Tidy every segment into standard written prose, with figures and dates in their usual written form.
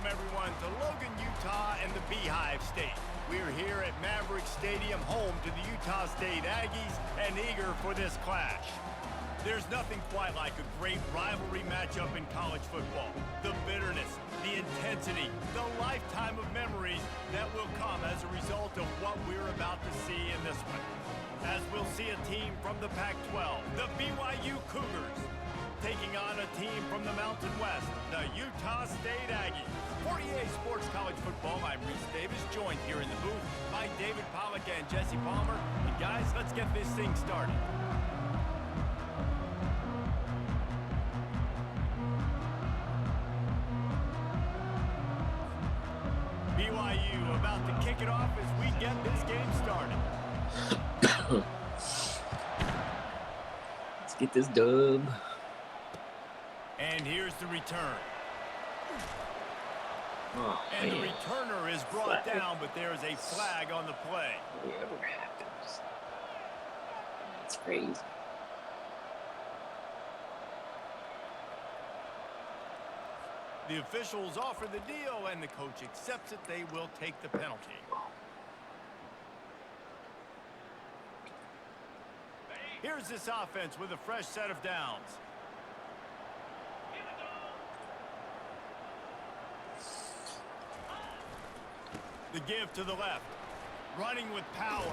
welcome everyone to Logan, Utah and the Beehive State. We're here at Maverick Stadium, home to the Utah State Aggies, and eager for this clash. There's nothing quite like a great rivalry matchup in college football. The bitterness, the intensity, the lifetime of memories that will come as a result of what we're about to see in this one. As we'll see a team from the Pac-12, the BYU Cougars, taking on a team from the Mountain West, the Utah State Aggies. For EA Sports College Football, I'm Reese Davis, joined here in the booth by David Pollack and Jesse Palmer. And guys, let's get this thing started. BYU about to kick it off as we get this game started. Let's get this dub. And here's the return. Oh, and man. the returner is brought down, but there is a flag on the play. Whatever happens. That's crazy. The officials offer the deal, and the coach accepts it. They will take the penalty. Here's this offense with a fresh set of downs. The give to the left. Running with power.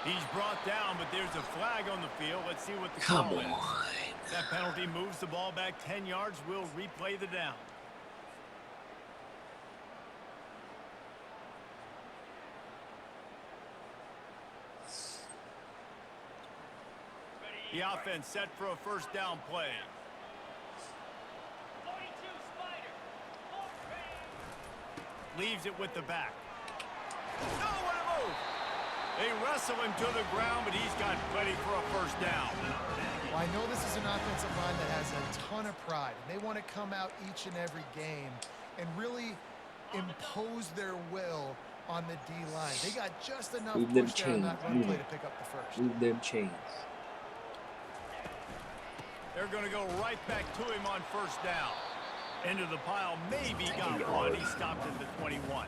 He's brought down, but there's a flag on the field. Let's see what the call is. That penalty moves the ball back 10 yards. We'll replay the down. The offense set for a first down play. Leaves it with the back. No, what a move! They wrestle him to the ground, but he's got plenty for a first down. Well, I know this is an offensive line that has a ton of pride. They want to come out each and every game and really impose their will on the D-line. They got just enough push there on that run play to pick up the first. Move them chains. They're going to go right back to him on first down. Into the pile, maybe got one. He stopped at the 21.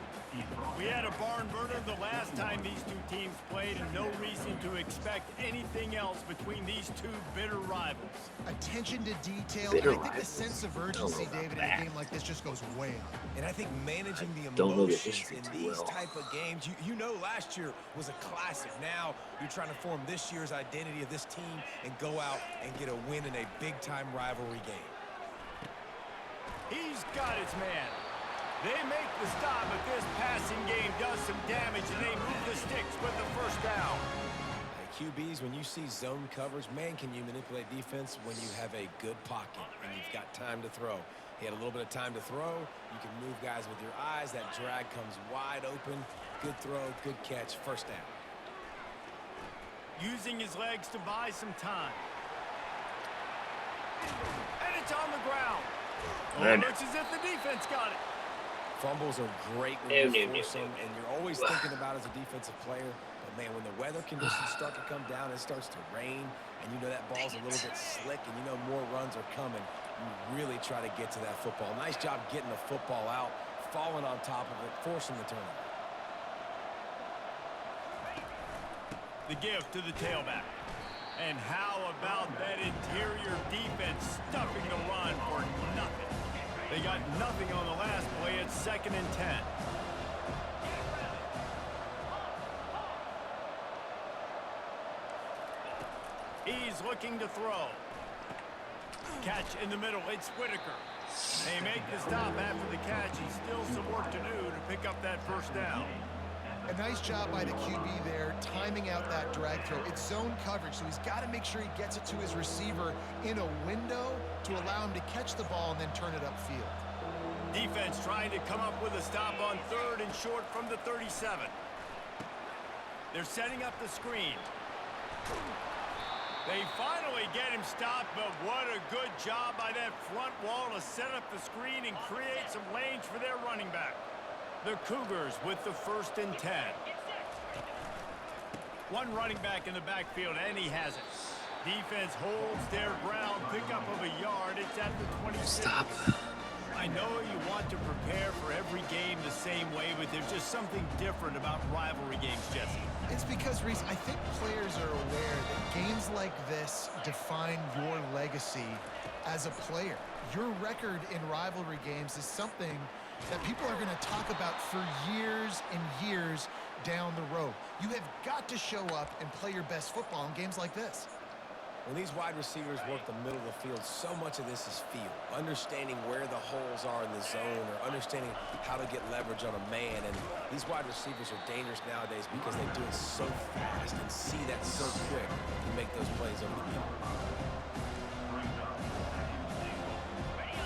We had a barn burner the last time these two teams played, and no reason to expect anything else between these two bitter rivals. Attention to detail, and I think the sense of urgency, David, in a game like this just goes way up. And I think managing the emotions in these type of games, you know last year was a classic. Now you're trying to form this year's identity of this team and go out and get a win in a big-time rivalry game. He's got his man. They make the stop, but this passing game does some damage, and they move the sticks with the first down. Hey, QBs, when you see zone coverage, man, can you manipulate defense when you have a good pocket and you've got time to throw. He had a little bit of time to throw. You can move guys with your eyes. That drag comes wide open. Good throw, good catch, first down. Using his legs to buy some time. And it's on the ground. Oh, it looks as if the defense got it. Fumbles are great when you force them, and you're always thinking about as a defensive player. But, man, when the weather conditions start to come down, it starts to rain, and you know that ball's a little bit slick, and you know more runs are coming. You really try to get to that football. Nice job getting the football out, falling on top of it, forcing the turnover. The give to the tailback. And how about that interior defense stuffing the run for nothing? They got nothing on the last play. It's 2nd and 10. He's looking to throw. Catch in the middle. It's Whitaker. They make the stop after the catch. He's still some work to do to pick up that first down. A nice job by the QB there, timing out that drag throw. It's zone coverage, so he's got to make sure he gets it to his receiver in a window to allow him to catch the ball and then turn it upfield. Defense trying to come up with a stop on 3rd and short from the 37. They're setting up the screen. They finally get him stopped, but what a good job by that front wall to set up the screen and create some lanes for their running back. The Cougars with the 1st and 10. One running back in the backfield, and he has it. Defense holds their ground, pickup of a yard. It's at the 26. Stop. I know you want to prepare for every game the same way, but there's just something different about rivalry games, Jesse. It's because, Reese, I think players are aware that games like this define your legacy as a player. Your record in rivalry games is something that people are going to talk about for years and years down the road. You have got to show up and play your best football in games like this. When these wide receivers work the middle of the field, so much of this is feel. Understanding where the holes are in the zone or understanding how to get leverage on a man. And these wide receivers are dangerous nowadays because they do it so fast and see that so quick to make those plays over the middle.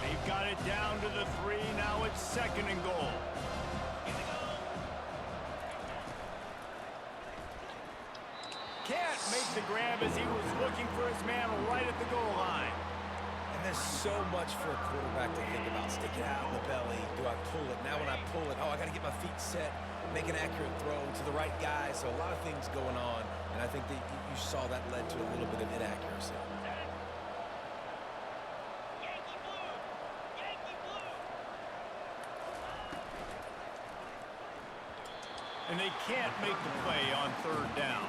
They've got it down to the 3. Now it's 2nd and goal. Can't make the grab as he was looking for his man right at the goal line. And there's so much for a quarterback to think about. Stick it out in the belly. Do I pull it? Now when I pull it, I got to get my feet set, make an accurate throw to the right guy. So a lot of things going on, and I think that you saw that led to a little bit of inaccuracy. And they can't make the play on 3rd down.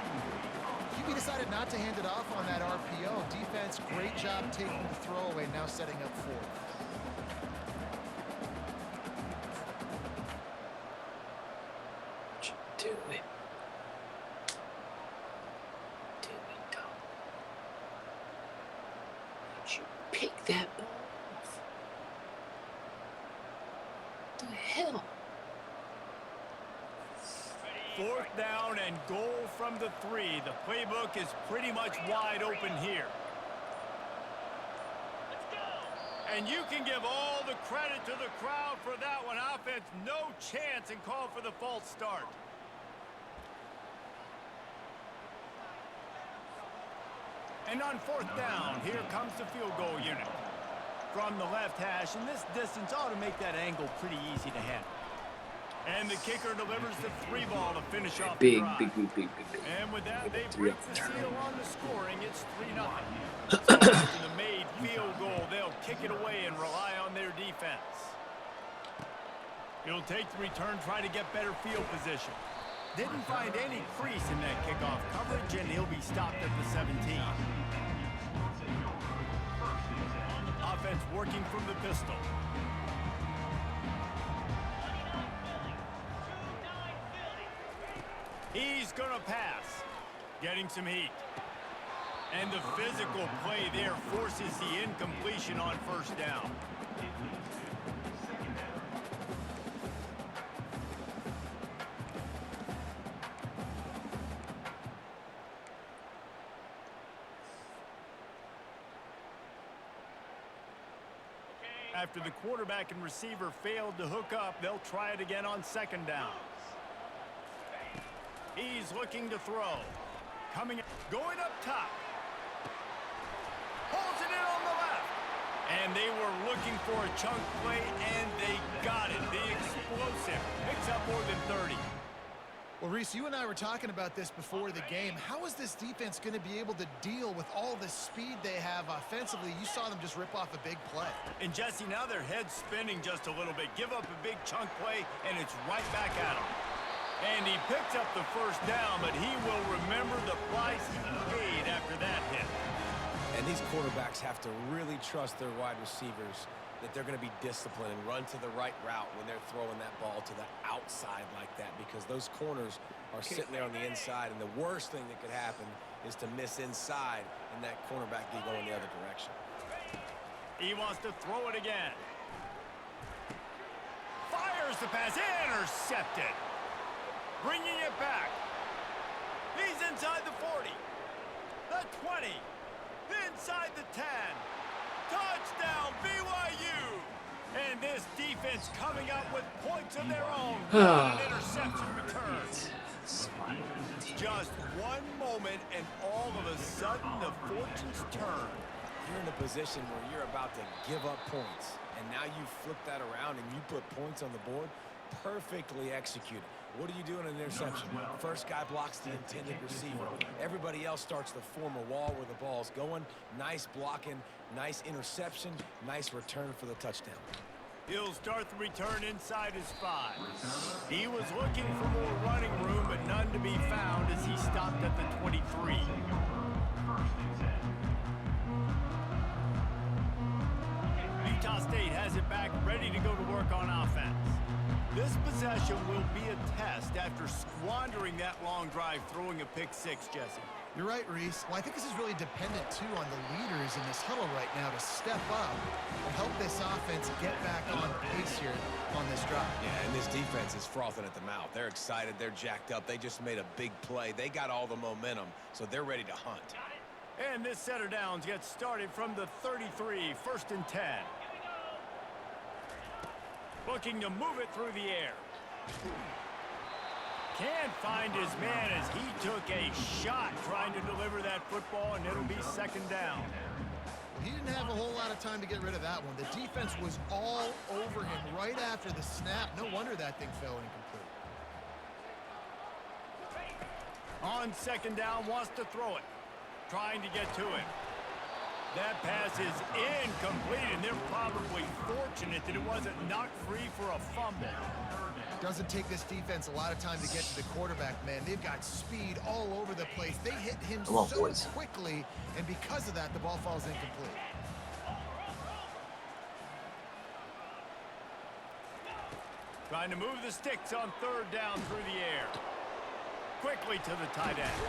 QB decided not to hand it off on that RPO. Defense, great job taking the throwaway, now setting up 4th. What you doing? Do it, Tom. Did you pick that ball off? What the hell? 4th down and goal from the 3. The playbook is pretty much wide open here. And you can give all the credit to the crowd for that one. Offense, no chance, and call for the false start. And on 4th down, here comes the field goal unit. From the left hash, and this distance ought to make that angle pretty easy to handle. And the kicker delivers the 3 ball to finish off the drive. Big. And with that, they break the seal on the scoring. It's 3-0. So after the made field goal, they'll kick it away and rely on their defense. He'll take the return, try to get better field position. Didn't find any crease in that kickoff coverage, and he'll be stopped at the 17. Offense working from the pistol. He's going to pass. Getting some heat. And the physical play there forces the incompletion on 1st down. After the quarterback and receiver failed to hook up, they'll try it again on 2nd down. He's looking to throw. Going up top. Pulls it in on the left. And they were looking for a chunk play, and they got it. The explosive picks up more than 30. Well, Reese, you and I were talking about this before the game. How is this defense going to be able to deal with all the speed they have offensively? You saw them just rip off a big play. And Jesse, now their head's spinning just a little bit. Give up a big chunk play, and it's right back at them. And he picked up the 1st down, but he will remember the price he paid after that hit. And these quarterbacks have to really trust their wide receivers that they're going to be disciplined and run to the right route when they're throwing that ball to the outside like that, because those corners are sitting there on the inside, and the worst thing that could happen is to miss inside and that cornerback be going the other direction. He wants to throw it again. Fires the pass, intercepted. Bringing it back. He's inside the 40, the 20, inside the 10. Touchdown, BYU! And this defense coming up with points of their own. An interception return. Just one moment, and all of a sudden, the fortunes turn. You're in a position where you're about to give up points, and now you flip that around and you put points on the board. Perfectly executed. What do you do in an interception? First guy blocks the intended receiver. Everybody else starts to form a wall where the ball's going. Nice blocking, nice interception, nice return for the touchdown. He'll start the return inside his 5. He was looking for more running room, but none to be found as he stopped at the 23. Utah State has it back, ready to go to work on offense. This possession will be a test after squandering that long drive, throwing a pick-6, Jesse. You're right, Reese. Well, I think this is really dependent, too, on the leaders in this huddle right now to step up and help this offense get back on pace here on this drive. Yeah, and this defense is frothing at the mouth. They're excited. They're jacked up. They just made a big play. They got all the momentum, so they're ready to hunt. And this set of downs gets started from the 33, 1st and 10. Looking to move it through the air. Can't find his man as he took a shot trying to deliver that football, and it'll be 2nd down. He didn't have a whole lot of time to get rid of that one. The defense was all over him right after the snap. No wonder that thing fell incomplete. On 2nd down, wants to throw it. Trying to get to it. That pass is incomplete, and they're probably fortunate that it wasn't knocked free for a fumble. Doesn't take this defense a lot of time to get to the quarterback, man. They've got speed all over the place. They hit him so quickly, and because of that, the ball falls incomplete. Trying to move the sticks on 3rd down through the air. Quickly to the tight end.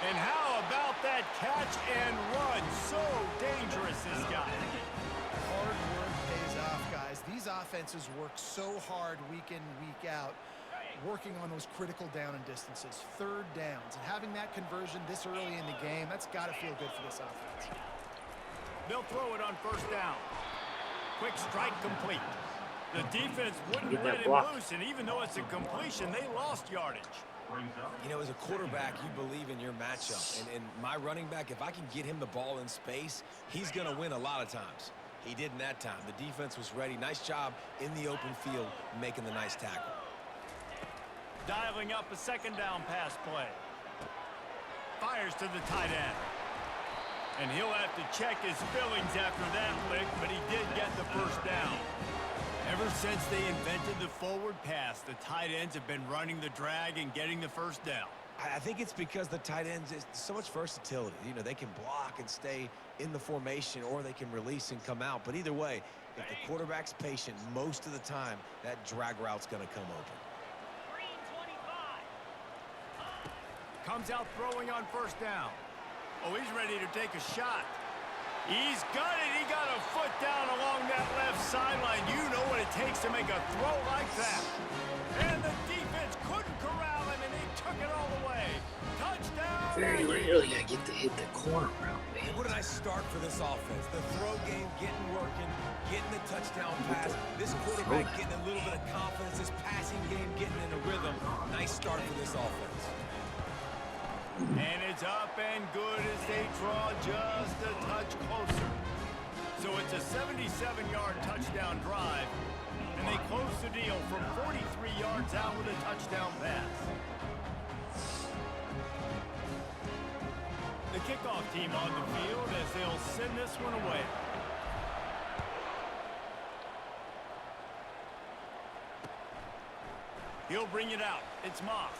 And how about that catch and run? So dangerous, this guy. Hard work pays off, guys. These offenses work so hard week in, week out, working on those critical down and distances, 3rd downs. And having that conversion this early in the game, that's got to feel good for this offense. They'll throw it on 1st down. Quick strike complete. The defense wouldn't let him loose, and even though it's a completion, they lost yardage. You know, as a quarterback, you believe in your matchup. And my running back, if I can get him the ball in space, he's going to win a lot of times. He did in that time. The defense was ready. Nice job in the open field making the nice tackle. Dialing up a 2nd down pass play. Fires to the tight end. And he'll have to check his fillings after that lick, but he did get the 1st down. Ever since they invented the forward pass, the tight ends have been running the drag and getting the 1st down. I think it's because the tight ends is so much versatility. You know, they can block and stay in the formation, or they can release and come out. But either way, if the quarterback's patient, most of the time, that drag route's going to come open. Comes out throwing on 1st down. Oh, he's ready to take a shot. He's got it. He got a foot down along that left sideline. You know what it takes to make a throw like that. And the defense couldn't corral him, and he took it all the way. Touchdown. Very rarely I get to hit the corner route, man. What a nice start for this offense. The throw game getting working, getting the touchdown pass. This quarterback getting a little bit of confidence. This passing game getting in a rhythm. Nice start for this offense. And it's up and good as they draw just a touch closer. So it's a 77-yard touchdown drive, and they close the deal from 43 yards out with a touchdown pass. The kickoff team on the field as they'll send this one away. He'll bring it out. It's Moss.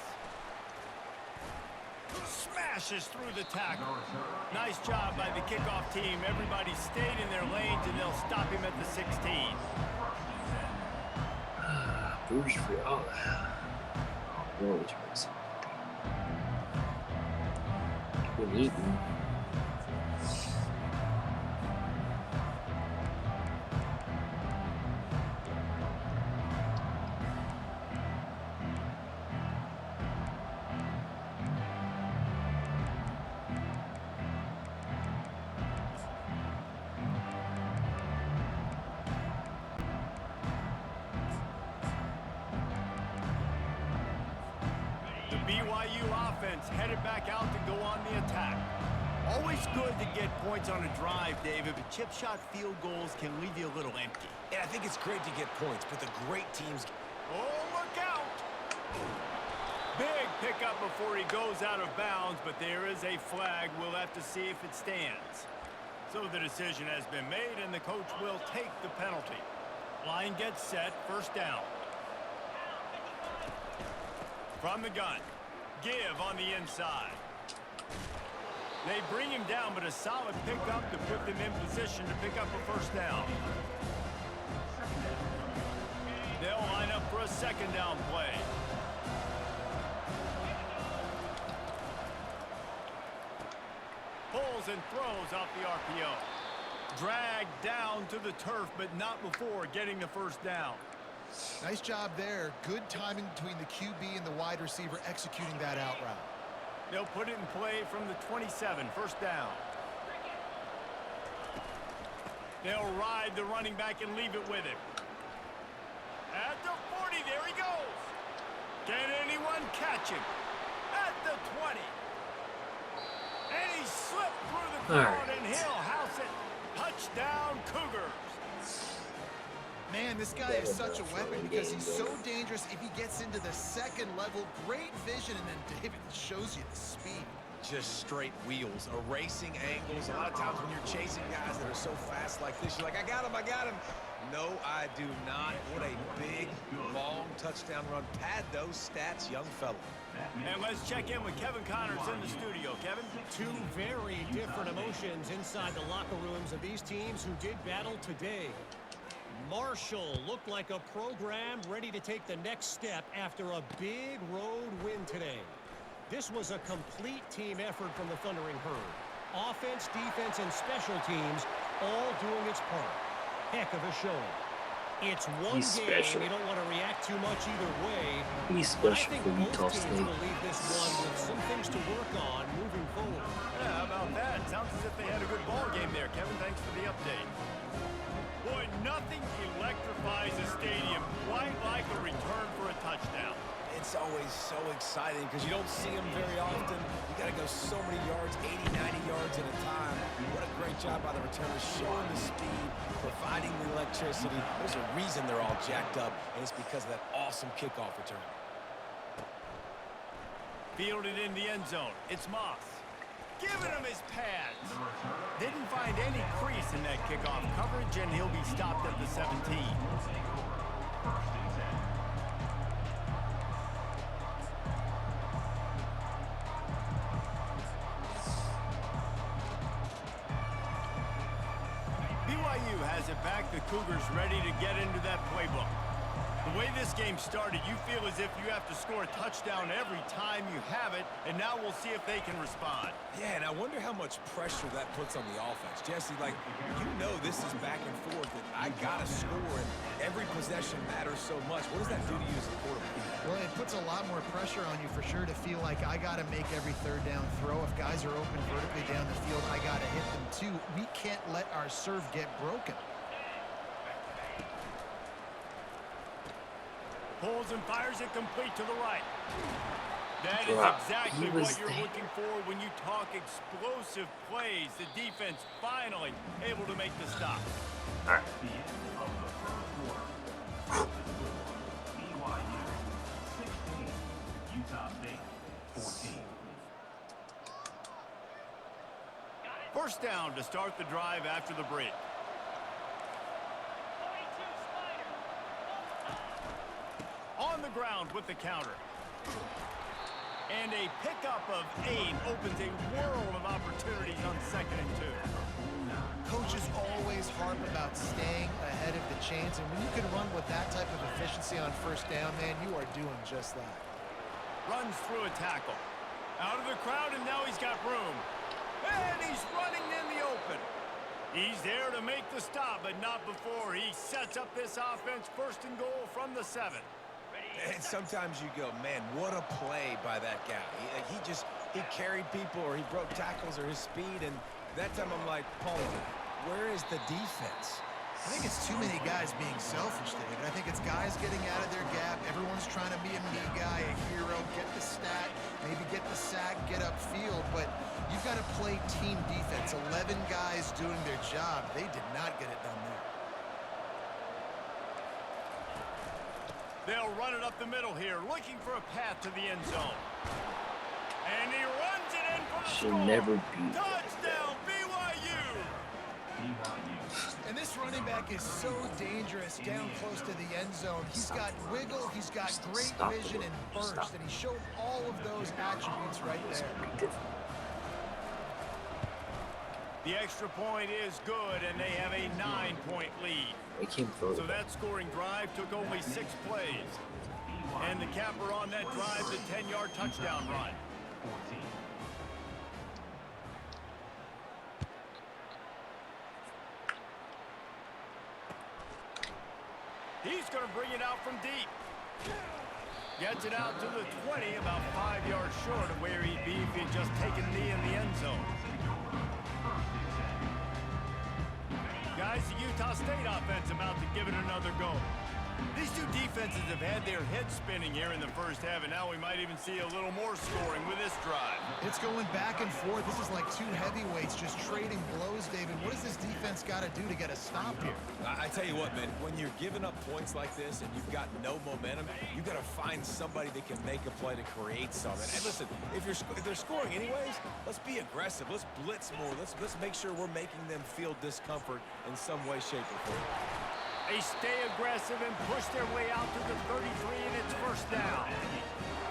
Smashes through the tackle. Nice job by the kickoff team. Everybody stayed in their lanes, and they'll stop him at the 16. Bruce for all that. Really tries. Been eating. BYU offense headed back out to go on the attack. Always good to get points on a drive, David, but chip shot field goals can leave you a little empty. Yeah, I think it's great to get points, but the great teams... Oh, look out! Big pickup before he goes out of bounds, but there is a flag. We'll have to see if it stands. So the decision has been made, and the coach will take the penalty. Line gets set, first down. From the gun. Give on the inside. They bring him down, but a solid pickup to put them in position to pick up a first down. They'll line up for a second down play. Pulls and throws off the RPO. Dragged down to the turf, but not before getting the first down. Nice job there. Good timing between the QB and the wide receiver executing that out route. They'll put it in play from the 27, first down. They'll ride the running back and leave it with him. At the 40, there he goes. Can anyone catch him? At the 20. And he slipped through the crowd and he'll house it. Touchdown, Cougars. Man, this guy is such a weapon because he's so dangerous if he gets into the second level. Great vision, and then David shows you the speed. Just straight wheels, erasing angles. A lot of times when you're chasing guys that are so fast like this, you're like, I got him, I got him. No, I do not. What a big, long touchdown run. Pad those stats, young fella. And let's check in with Kevin Connors in the studio. Kevin? Two very different emotions inside the locker rooms of these teams who did battle today. Marshall looked like a program ready to take the next step after a big road win today. This was a complete team effort from the Thundering Herd. Offense, defense, and special teams all doing its part. Heck of a showing. It's one game, you don't want to react too much either way. He's But I special think for both Utah teams State. will leave this one with some things to work on moving forward. Yeah, how about that? Sounds as if they had a good ball game there, Kevin. Thanks for the update. Boy, nothing electrifies a stadium quite like a return for a touchdown. It's always so exciting because you don't see them very often. You got to go so many yards, 80, 90 yards at a time. What a great job by the returners, showing the speed, providing the electricity. There's a reason they're all jacked up, and it's because of that awesome kickoff return. Fielded in the end zone. It's Moss. Giving him his pads. Didn't find any crease in that kickoff coverage, and he'll be stopped at the 17. BYU has it back. The Cougars ready to get into that playbook. The way this game started, you feel as if you have to score a touchdown every time you have it, and now we'll see if they can respond. Yeah, and I wonder how much pressure that puts on the offense. Jesse, like, you know this is back and forth, and I got to score, and every possession matters so much. What does that do to you as a quarterback? Well, it puts a lot more pressure on you for sure to feel like I got to make every third down throw. If guys are open vertically down the field, I got to hit them too. We can't let our serve get broken. Pulls and fires it complete to the right. That is Wow, exactly he was what you're there. looking for when you talk explosive plays. The defense finally able to make the stop. All right. First down to start the drive after the break. On the ground with the counter. And a pickup of 8 opens a world of opportunities on 2nd and 2. Coaches always harp about staying ahead of the chains, and when you can run with that type of efficiency on first down, man, you are doing just that. Runs through a tackle. Out of the crowd, and now he's got room. And he's running in the open. He's there to make the stop, but not before he sets up this offense. 1st and goal from the 7. And sometimes you go, man, what a play by that guy. He carried people, or he broke tackles, or his speed, and that time I'm like, Paul, where is the defense? I think it's too many guys being selfish, David. I think it's guys getting out of their gap. Everyone's trying to be a me guy, a hero, get the stat, maybe get the sack, get upfield, but you've got to play team defense. 11 guys doing their job. They did not get it done there. They'll run it up the middle here, looking for a path to the end zone. And he runs it in for the Should score. never be. Touchdown, BYU! And this This running back is so dangerous down close to the end zone. He's got wiggle, he's got great vision and burst, and he showed all of those attributes right there. The extra point is good, and they have a 9-point lead. So that scoring drive took only 6 plays. And the capper on that drive, the 10-yard touchdown run. He's going to bring it out from deep. Gets it out to the 20, about 5 yards short of where he'd be if he'd just taken a knee in the end zone. Guys, the Utah State offense about to give it another go. These two defenses have had their heads spinning here in the first half, and now we might even see a little more scoring with this drive. It's going back and forth. This is like two heavyweights just trading blows, David. What does this defense got to do to get a stop here? I tell you what, man, when you're giving up points like this and you've got no momentum, you got to find somebody that can make a play to create something. And listen, if they're scoring anyways, let's be aggressive. Let's blitz more. Let's make sure we're making them feel discomfort in some way, shape, or form. They stay aggressive and push their way out to the 33, and it's first down.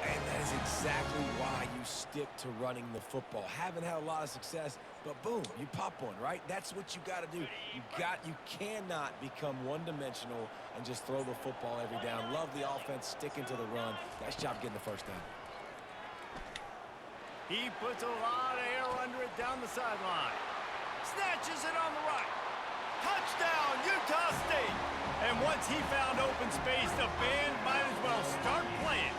And that is exactly why you stick to running the football. Haven't had a lot of success, but boom, you pop one, right? That's what you got to do. You cannot become one-dimensional and just throw the football every down. Love the offense sticking to the run. Nice job getting the first down. He puts a lot of air under it down the sideline. Snatches it on the right. Touchdown, Utah State. And once he found open space, the band might as well start playing.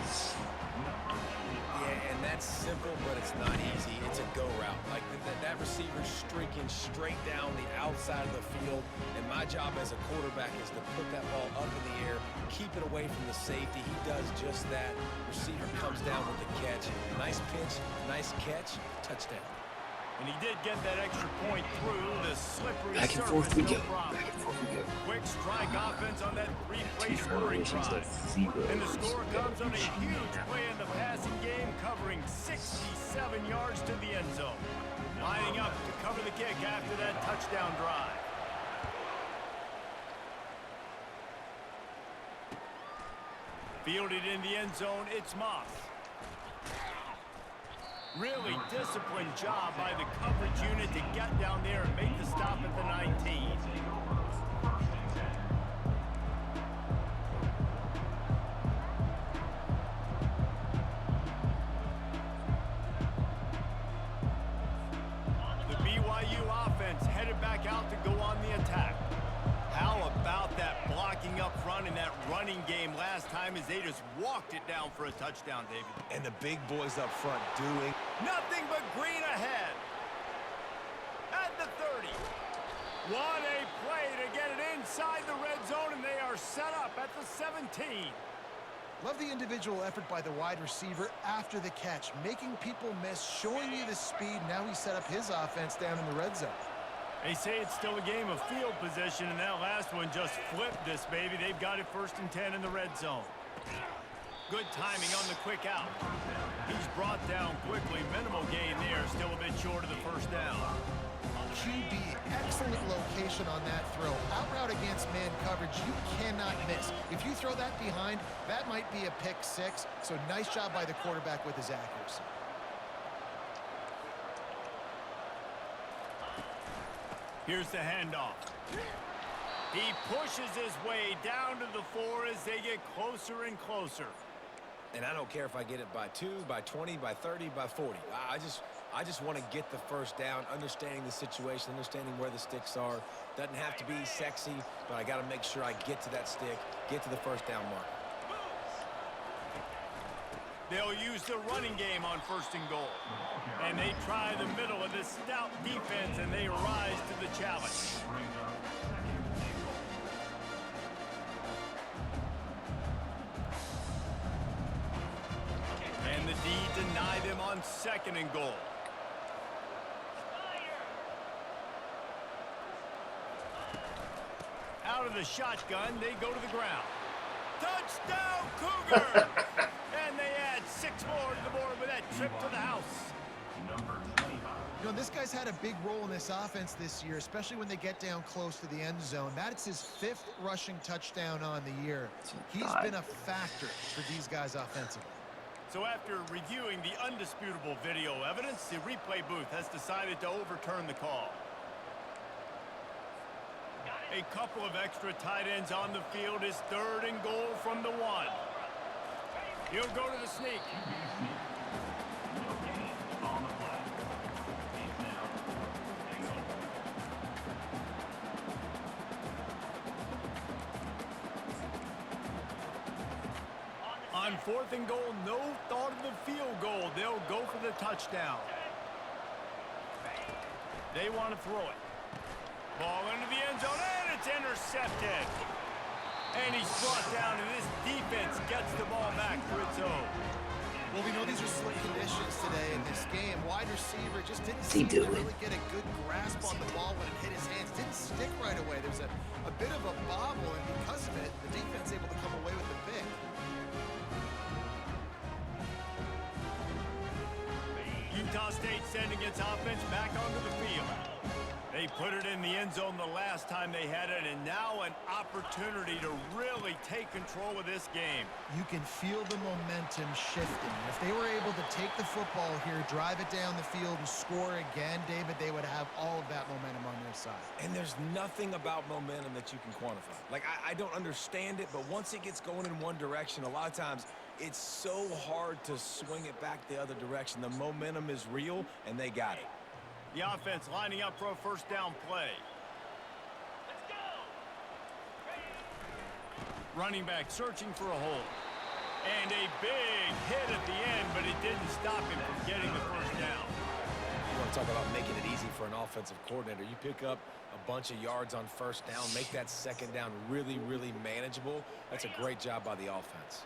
Yeah, and that's simple, but it's not easy. It's a go route. Like that receiver's streaking straight down the outside of the field, and my job as a quarterback is to put that ball up in the air, keep it away from the safety. He does just that. Receiver comes down with the catch. Nice pitch, nice catch, touchdown. And he did get that extra point through the slippery Back and surface, forth we no go. problem. Back and forth we go. Quick strike offense on that 3-play scoring Turnaround drive. to 0. And the score comes on a huge play in the passing game, covering 67 yards to the end zone. Lining up to cover the kick after that touchdown drive. Fielded in the end zone, it's Moss. Really disciplined job by the coverage unit to get down there and make the stop at the 19. The BYU offense headed back out to go on the attack. How about that blocking up front in that running game last time as they just walked it down for a touchdown, David? And the big boys up front doing nothing but green ahead. At the 30. What a play to get it inside the red zone, and they are set up at the 17. Love the individual effort by the wide receiver after the catch, making people miss, showing you the speed. Now he set up his offense down in the red zone. They say it's still a game of field position, and that last one just flipped this baby. They've got it 1st and 10 in the red zone. Good timing on the quick out. He's brought down quickly. Minimal gain there, still a bit short of the first down. QB, excellent location on that throw. Out route against man coverage, you cannot miss. If you throw that behind, that might be a pick 6. So nice job by the quarterback with his accuracy. Here's the handoff. He pushes his way down to the 4 as they get closer and closer. And I don't care if I get it by 2, by 20, by 30, by 40. I just want to get the first down, understanding the situation, understanding where the sticks are. Doesn't have to be sexy, but I got to make sure I get to that stick, get to the first down mark. They'll use the running game on 1st and goal. And they try the middle of this stout defense, and they rise to the challenge. And the D deny them on 2nd and goal. Out of the shotgun, they go to the ground. Touchdown, Cougar! And they add 6 more to the board with that trip to the house. You know, this guy's had a big role in this offense this year, especially when they get down close to the end zone. That's his 5th rushing touchdown on the year. He's been a factor for these guys offensively. So after reviewing the undisputable video evidence, the replay booth has decided to overturn the call. A couple of extra tight ends on the field. Is 3rd and goal from the 1. He'll go to the sneak. On 4th and goal, no thought of the field goal. They'll go for the touchdown. They want to throw it. Ball into the end zone, and it's intercepted. And he's brought down, and this defense gets the ball back for its own. Well, we know these are slick conditions today in this game. Wide receiver just didn't seem to really get a good grasp on the ball when it hit his hands. Didn't stick right away. There's a bit of a bobble, and because of it, the defense able to come away with the pick. Utah State sending its offense back onto the field. They put it in the end zone the last time they had it, and now an opportunity to really take control of this game. You can feel the momentum shifting. If they were able to take the football here, drive it down the field, and score again, David, they would have all of that momentum on their side. And there's nothing about momentum that you can quantify. Like, I don't understand it, but once it gets going in one direction, a lot of times it's so hard to swing it back the other direction. The momentum is real, and they got it. The offense lining up for a first down play. Let's go. Running back searching for a hole. And a big hit at the end, but it didn't stop him from getting the first down. You want to talk about making it easy for an offensive coordinator. You pick up a bunch of yards on first down, make that second down really, really manageable. That's a great job by the offense.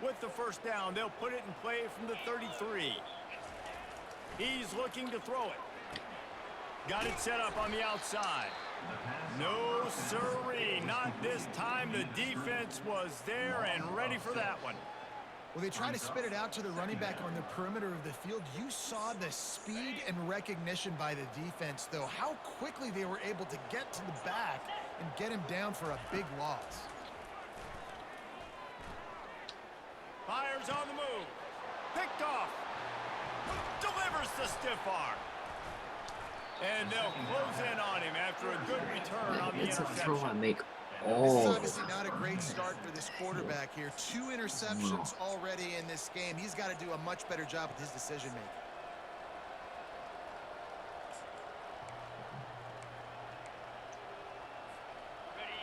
With the first down, they'll put it in play from the 33. He's looking to throw it. Got it set up on the outside. No, sirree, not this time. The defense was there and ready for that one. Well, they try to spit it out to the running back on the perimeter of the field. You saw the speed and recognition by the defense, though. How quickly they were able to get to the back and get him down for a big loss. Fires on the move. Picked off. Delivers the stiff arm. And they'll close in on him after a good return on the It's a interception. throw I make. This is obviously not a great start for this quarterback here. 2 interceptions already in this game. He's got to do a much better job with his decision-making.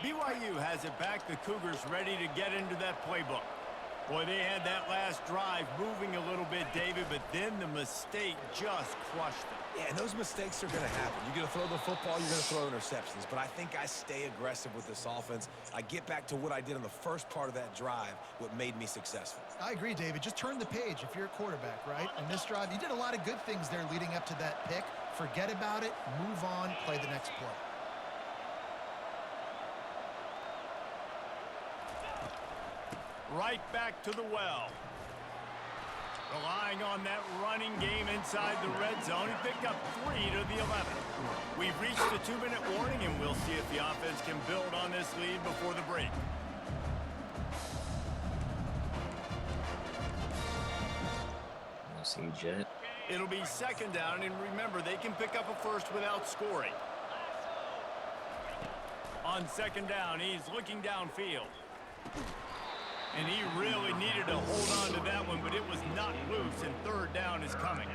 BYU has it back. The Cougars ready to get into that playbook. Boy, they had that last drive moving a little bit, David, but then the mistake just crushed them. Yeah, and those mistakes are going to happen. You're going to throw the football, you're going to throw interceptions. But I think I stay aggressive with this offense. I get back to what I did in the first part of that drive, what made me successful. I agree, David. Just turn the page if you're a quarterback, right? On this drive, you did a lot of good things there leading up to that pick. Forget about it, move on, play the next play. Right back to the well. Relying on that running game inside the red zone. He picked up 3 to the 11. We've reached the 2-minute warning, and we'll see if the offense can build on this lead before the break. We'll see, Jet. It'll be second down, and remember, they can pick up a first without scoring. On second down, he's looking downfield. And he really needed to hold on to that one, but it was not loose, and third down is coming.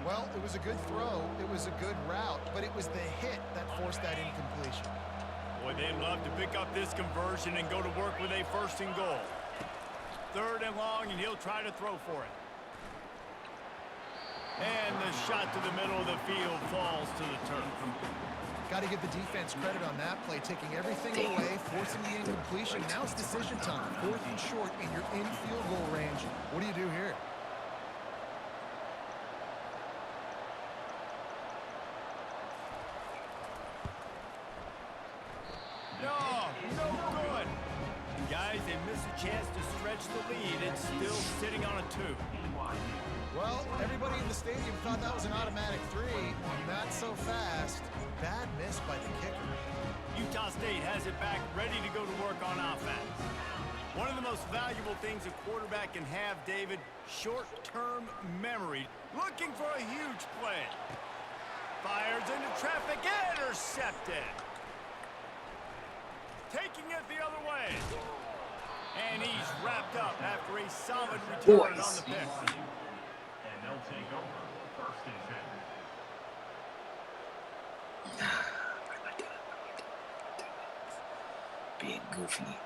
Well, it was a good throw. It was a good route, but it was the hit that forced that incompletion. Boy, they'd love to pick up this conversion and go to work with a first and goal. Third and long, and he'll try to throw for it. And the shot to the middle of the field falls to the turf. Got to give the defense credit on that play, taking everything away, forcing the incompletion. Now it's decision time. 4th and short, and you're in field goal range. What do you do here? No good. And guys, they miss a chance to stretch the lead. It's still sitting on a 2. Well, everybody in the stadium thought that was an automatic 3. Not so fast. Bad miss by the kicker. Utah State has it back, ready to go to work on offense. One of the most valuable things a quarterback can have, David, short-term memory. Looking for a huge play. Fires into traffic, intercepted. Taking it the other way. And he's wrapped up after a solid return on the pick. And they'll take over first and 10. Being goofy.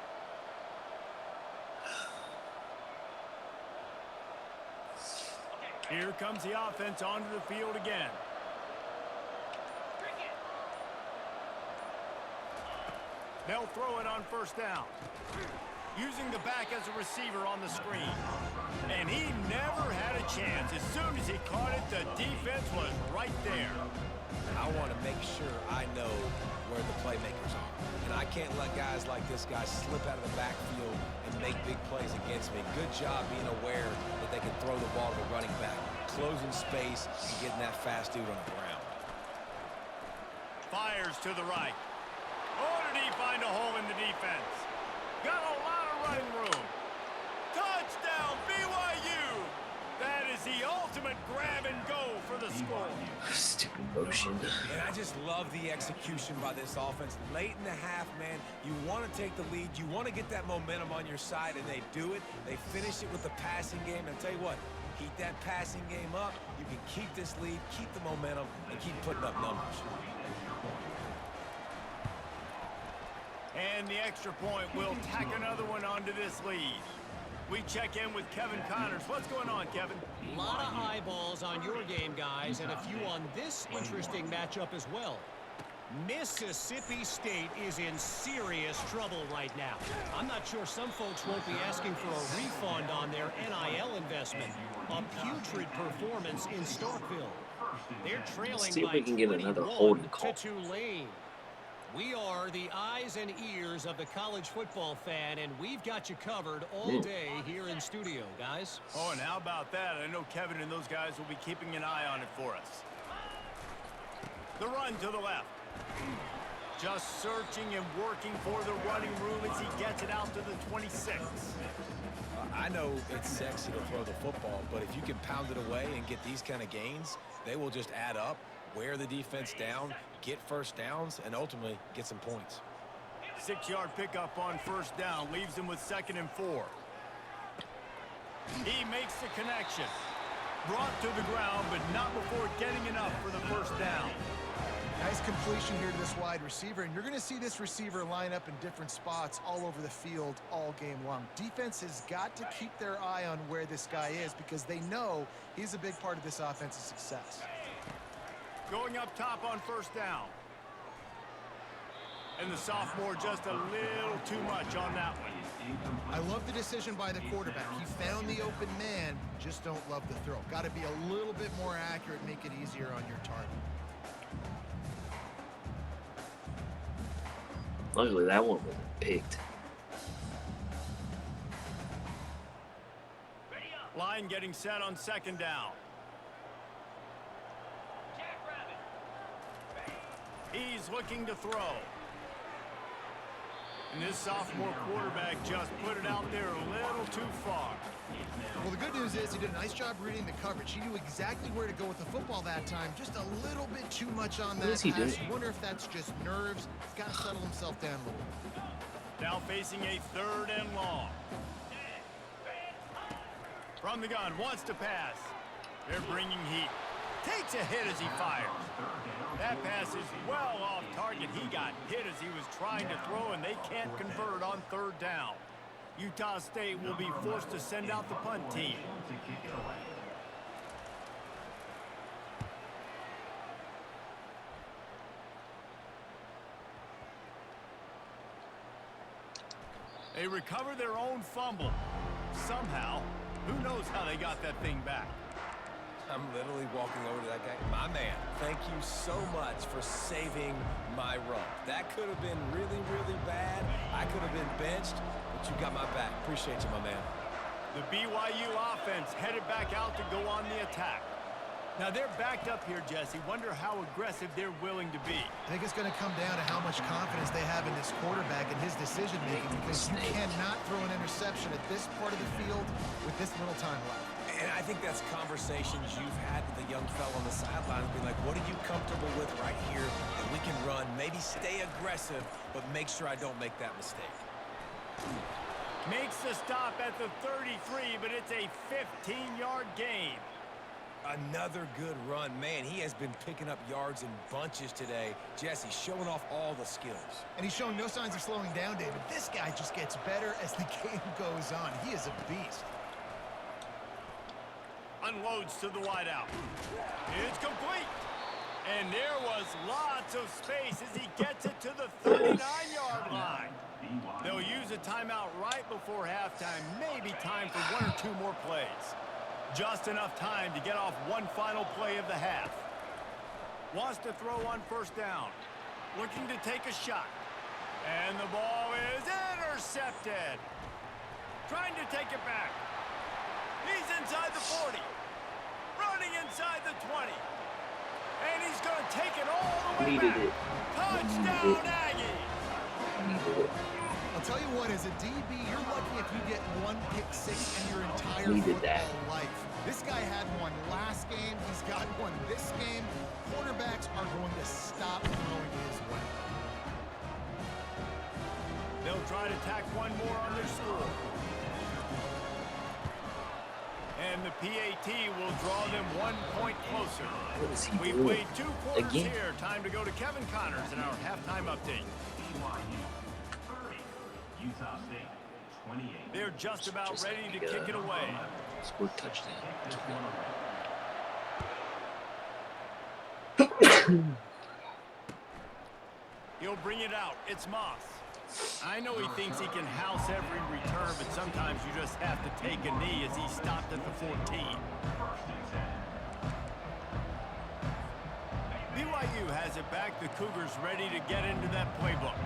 Here comes the offense onto the field again. They'll throw it on first down. Using the back as a receiver on the screen. And he never had a chance. As soon as he caught it, the defense was right there. I want to make sure I know where the playmakers are. And I can't let guys like this guy slip out of the backfield and make big plays against me. Good job being aware that they can throw the ball to the running back, closing space, and getting that fast dude on the ground. Fires to the right. Oh, did he find a hole in the defense? Got a lot of running room. Touchdown, BYU! That is the ultimate grab and go for the score. Stupid motion. And I just love the execution by this offense. Late in the half, man, you want to take the lead. You want to get that momentum on your side, and they do it. They finish it with the passing game. And I'll tell you what, keep that passing game up. You can keep this lead, keep the momentum, and keep putting up numbers. And the extra point will tack another one onto this lead. We check in with Kevin Connors. What's going on, Kevin? A lot of eyeballs on your game, guys, and a few on this interesting matchup as well. Mississippi State is in serious trouble right now. I'm not sure some folks won't be asking for a refund on their NIL investment. A putrid performance in Starkville. They're trailing See if by we can get 21 another holding call. to Tulane. We are the eyes and ears of the college football fan, and we've got you covered all day here in studio, guys. Oh, and how about that? I know Kevin and those guys will be keeping an eye on it for us. The run to the left. Just searching and working for the running room as he gets it out to the 26. I know it's sexy to throw the football, but if you can pound it away and get these kind of gains, they will just add up, wear the defense down, get first downs, and ultimately get some points. 6-yard pickup on first down leaves him with 2nd and 4. He makes the connection. Brought to the ground, but not before getting enough for the first down. Nice completion here to this wide receiver, and you're going to see this receiver line up in different spots all over the field all game long. Defense has got to keep their eye on where this guy is because they know he's a big part of this offense's success. Going up top on first down. And the sophomore just a little too much on that one. I love the decision by the quarterback. He found the open man, just don't love the throw. Got to be a little bit more accurate, make it easier on your target. Luckily, that one wasn't picked. Line getting set on 2nd down. He's looking to throw. And this sophomore quarterback just put it out there a little too far. Well, the good news is he did a nice job reading the coverage. He knew exactly where to go with the football that time. Just a little bit too much on that pass. You wonder if that's just nerves. He's got to settle himself down a little bit. Now facing a 3rd and long. From the gun, wants to pass. They're bringing heat. Takes a hit as he fires. That pass is well off target. He got hit as he was trying to throw, and they can't convert on 3rd down. Utah State will be forced to send out the punt team. They recover their own fumble. Somehow, who knows how they got that thing back. I'm literally walking over to that guy. My man, thank you so much for saving my run. That could have been really, really bad. I could have been benched, but you got my back. Appreciate you, my man. The BYU offense headed back out to go on the attack. Now they're backed up here, Jesse. Wonder how aggressive they're willing to be. I think it's going to come down to how much confidence they have in this quarterback and his decision-making, because you cannot throw an interception at this part of the field with this little time left. And I think that's conversations you've had with the young fella on the sidelines, being like, what are you comfortable with right here that we can run? Maybe stay aggressive, but make sure I don't make that mistake. Makes the stop at the 33, but it's a 15-yard gain. Another good run. Man, he has been picking up yards in bunches today. Jesse showing off all the skills. And he's showing no signs of slowing down, David. This guy just gets better as the game goes on. He is a beast. Unloads to the wideout. It's complete. And there was lots of space as he gets it to the 39-yard line. They'll use a timeout right before halftime. Maybe time for one or two more plays. Just enough time to get off one final play of the half. Wants to throw on first down. Looking to take a shot. And the ball is intercepted. Trying to take it back. He's inside the 40. Running inside the 20. And he's going to take it all the way back. Touchdown, Aggies! I'll tell you what, as a DB, you're lucky if you get one pick six in your entire football life. This guy had one last game. He's got one this game. Quarterbacks are going to stop throwing his way. They'll try to tack one more on their score. And the PAT will draw them 1 point closer. We played 2 quarters here. Time to go to Kevin Connors in our halftime update. Utah State, 28. They're just about ready to kick it away. Score touchdown. He'll bring it out. It's Moss. I know he thinks he can house every return, but sometimes you just have to take a knee as he stopped at the 14. BYU has it back. The Cougars ready to get into that playbook.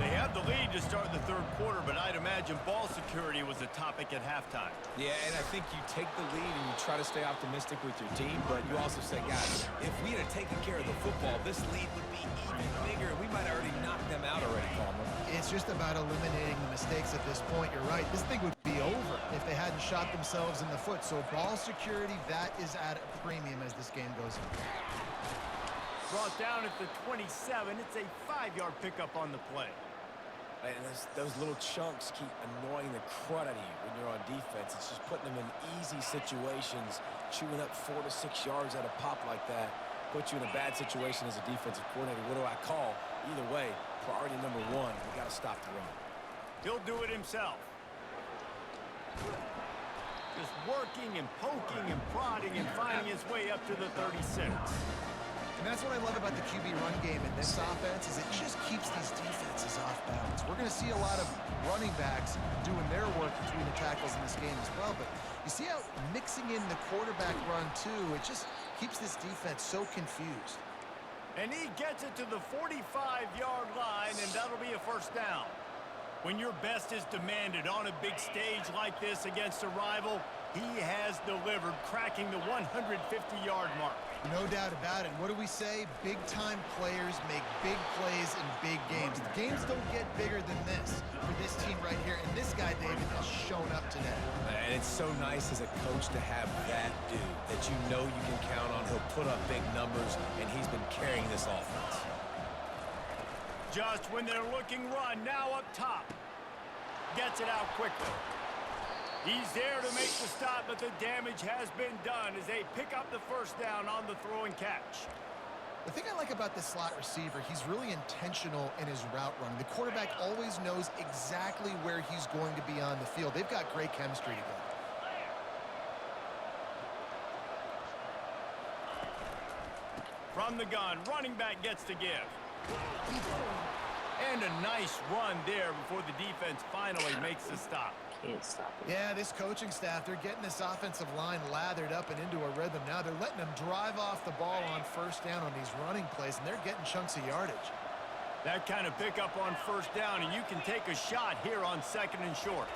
They have the lead to start the third quarter, but I'd imagine ball security was a topic at halftime. Yeah, and I think you take the lead and you try to stay optimistic with your team, but you also say, guys, if we had taken care of the football, this lead would be even bigger. We might have already knocked them out already, Palmer. It's just about eliminating the mistakes at this point. You're right. This thing would be over if they hadn't shot themselves in the foot. So ball security, that is at a premium as this game goes on. Brought down at the 27. It's a 5-yard pickup on the play. And those little chunks keep annoying the crud out of you when you're on defense. It's just putting them in easy situations, chewing up 4 to 6 yards at a pop like that. Put you in a bad situation as a defensive coordinator. What do I call? Either way, priority number one, we got to stop the run. He'll do it himself. Just working and poking and prodding and finding his way up to the 36. And that's what I love about the QB run game in this offense, is it just keeps these defenses off balance. We're going to see a lot of running backs doing their work between the tackles in this game as well. But you see how mixing in the quarterback run too, it just keeps this defense so confused. And he gets it to the 45-yard line, and that'll be a first down. When your best is demanded on a big stage like this against a rival, he has delivered, cracking the 150-yard mark. No doubt about it. What do we say? Big-time players make big plays in big games. The games don't get bigger than this for this team right here. And this guy, David, has shown up today. And it's so nice as a coach to have that dude that you know you can count on. He'll put up big numbers, and he's been carrying this offense. Just when they're looking run, now up top. Gets it out quickly. He's there to make the stop, but the damage has been done as they pick up the first down on the throw and catch. The thing I like about this slot receiver, he's really intentional in his route running. The quarterback always knows exactly where he's going to be on the field. They've got great chemistry together. From the gun, running back gets to give. And a nice run there before the defense finally makes the stop. Can't stop him. Yeah, this coaching staff, they're getting this offensive line lathered up and into a rhythm now. They're letting them drive off the ball on first down on these running plays, and they're getting chunks of yardage. That kind of pickup on first down, and you can take a shot here on 2nd and short.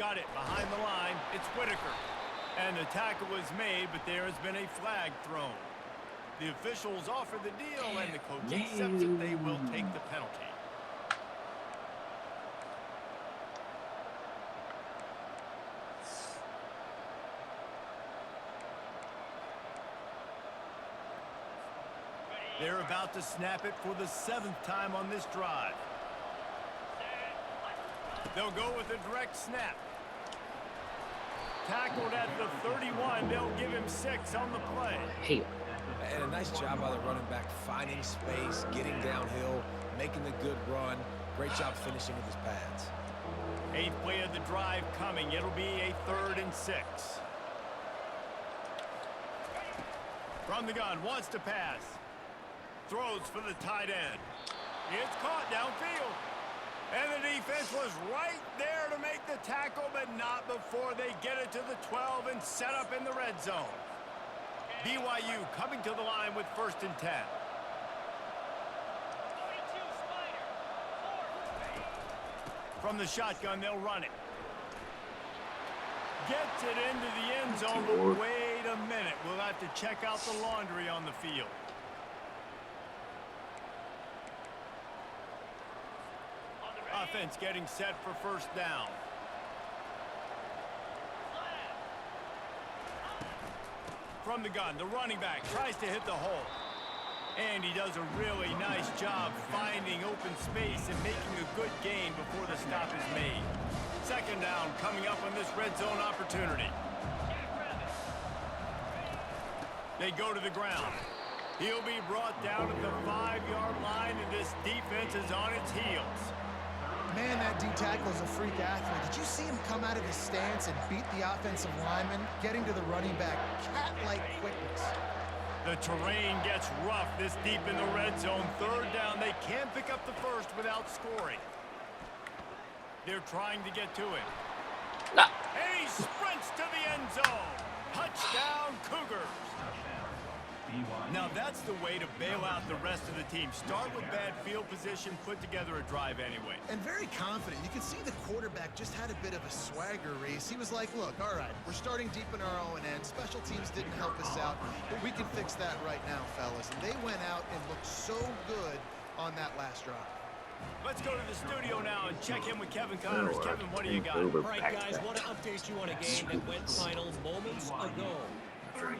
got it behind the line. It's Whitaker. And the tackle was made, but there has been a flag thrown. The officials offer the deal, and the coach accepts that they will take the penalty. They're about to snap it for the 7th time on this drive. They'll go with a direct snap. Tackled at the 31. They'll give him 6 on the play. Hey. And a nice job by the running back, finding space, getting downhill, making the good run. Great job finishing with his pads. 8th play of the drive coming. It'll be a 3rd and 6. From the gun, wants to pass. Throws for the tight end. It's caught downfield. And the defense was right there to make the tackle, but not before they get it to the 12 and set up in the red zone. BYU coming to the line with 1st and 10. From the shotgun, they'll run it. Gets it into the end zone, but wait a minute. We'll have to check out the laundry on the field. Offense getting set for 1st down. From the gun, the running back tries to hit the hole. And he does a really nice job finding open space and making a good gain before the stop is made. 2nd down coming up on this red zone opportunity. They go to the ground. He'll be brought down at the 5-yard line, and this defense is on its heels. Man, that D-tackle is a freak athlete. Did you see him come out of his stance and beat the offensive lineman, getting to the running back? Cat-like quickness. The terrain gets rough this deep in the red zone. 3rd down. They can't pick up the 1st without scoring. They're trying to get to it. No. And he sprints to the end zone. Touchdown, Cougars. Now that's the way to bail out the rest of the team. Start with bad field position, put together a drive anyway. And very confident. You can see the quarterback just had a bit of a swagger race. He was like, look, all right, we're starting deep in our own end. Special teams didn't help us out, but we can fix that right now, fellas. And they went out and looked so good on that last drive. Let's go to the studio now and check in with Kevin Connors. Kevin, what do you got? All right, guys, want to update you on a game that went final moments ago.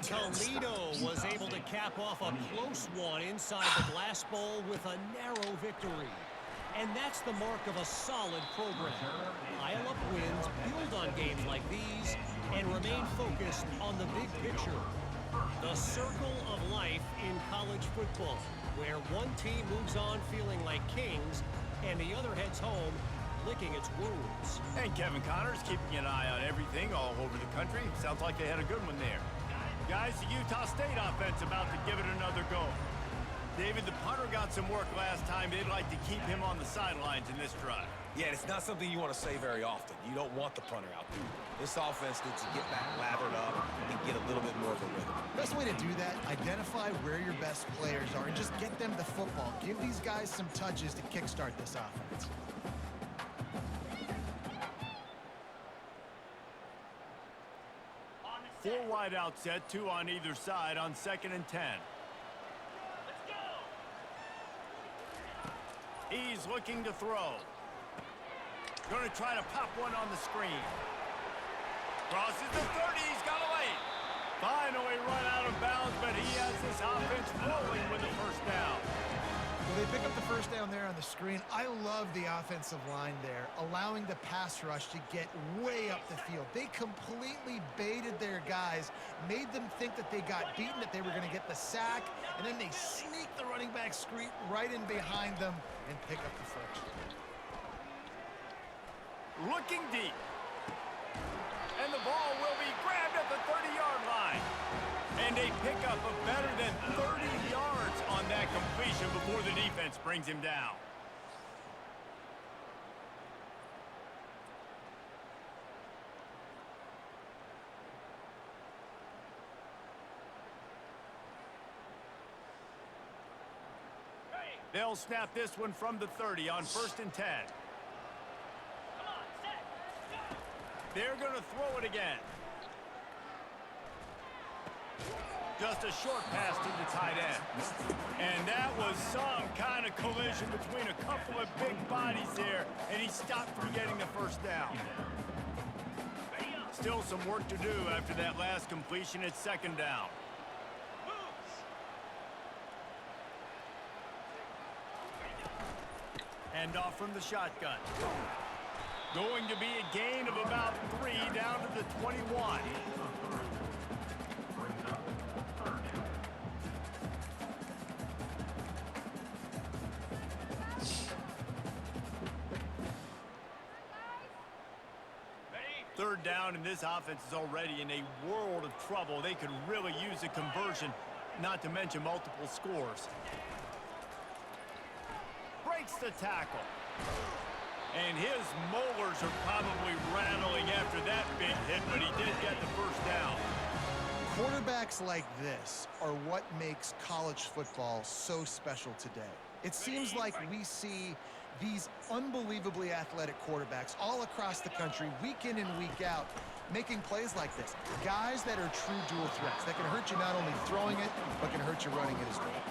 Toledo was able to cap off a close one inside the glass bowl with a narrow victory. And that's the mark of a solid program. Pile up wins, build on games like these, and remain focused on the big picture. The circle of life in college football, where one team moves on feeling like kings, and the other heads home licking its wounds. And Kevin Connors keeping an eye on everything all over the country. Sounds like they had a good one there. Guys, the Utah State offense about to give it another go. David, the punter got some work last time. They'd like to keep him on the sidelines in this drive. Yeah, it's not something you want to say very often. You don't want the punter out there. This offense needs to get back lathered up and get a little bit more of a rhythm. Best way to do that, identify where your best players are and just get them the football. Give these guys some touches to kickstart this offense. Four wide out set, 2 on either side on 2nd and 10. He's looking to throw. Going to try to pop one on the screen. Crosses the 30. He's got away. Finally run out of bounds, but he has this offense rolling with the 1st down. Well, they pick up the 1st down there on the screen. I love the offensive line there, allowing the pass rush to get way up the field. They completely baited their guys, made them think that they got beaten, that they were going to get the sack, and then they sneak the running back screen right in behind them and pick up the 1st. Looking deep. And the ball will be grabbed at the 30-yard line. And they pick up a better than 30 yards on that completion before the defense brings him down. They'll snap this one from the 30 on 1st and 10. They're going to throw it again. Just a short pass to the tight end. And that was some kind of collision between a couple of big bodies there, and he stopped from getting the first down. Still some work to do after that last completion at second down. Hand off from the shotgun. Going to be a gain of about 3 down to the 21. Third down, and this offense is already in a world of trouble. They could really use a conversion, not to mention multiple scores. Breaks the tackle. And his molars are probably rattling after that big hit, but he did get the first down. Quarterbacks like this are what makes college football so special today. It seems like we see these unbelievably athletic quarterbacks all across the country, week in and week out, making plays like this. Guys that are true dual threats that can hurt you not only throwing it, but can hurt you running it as well.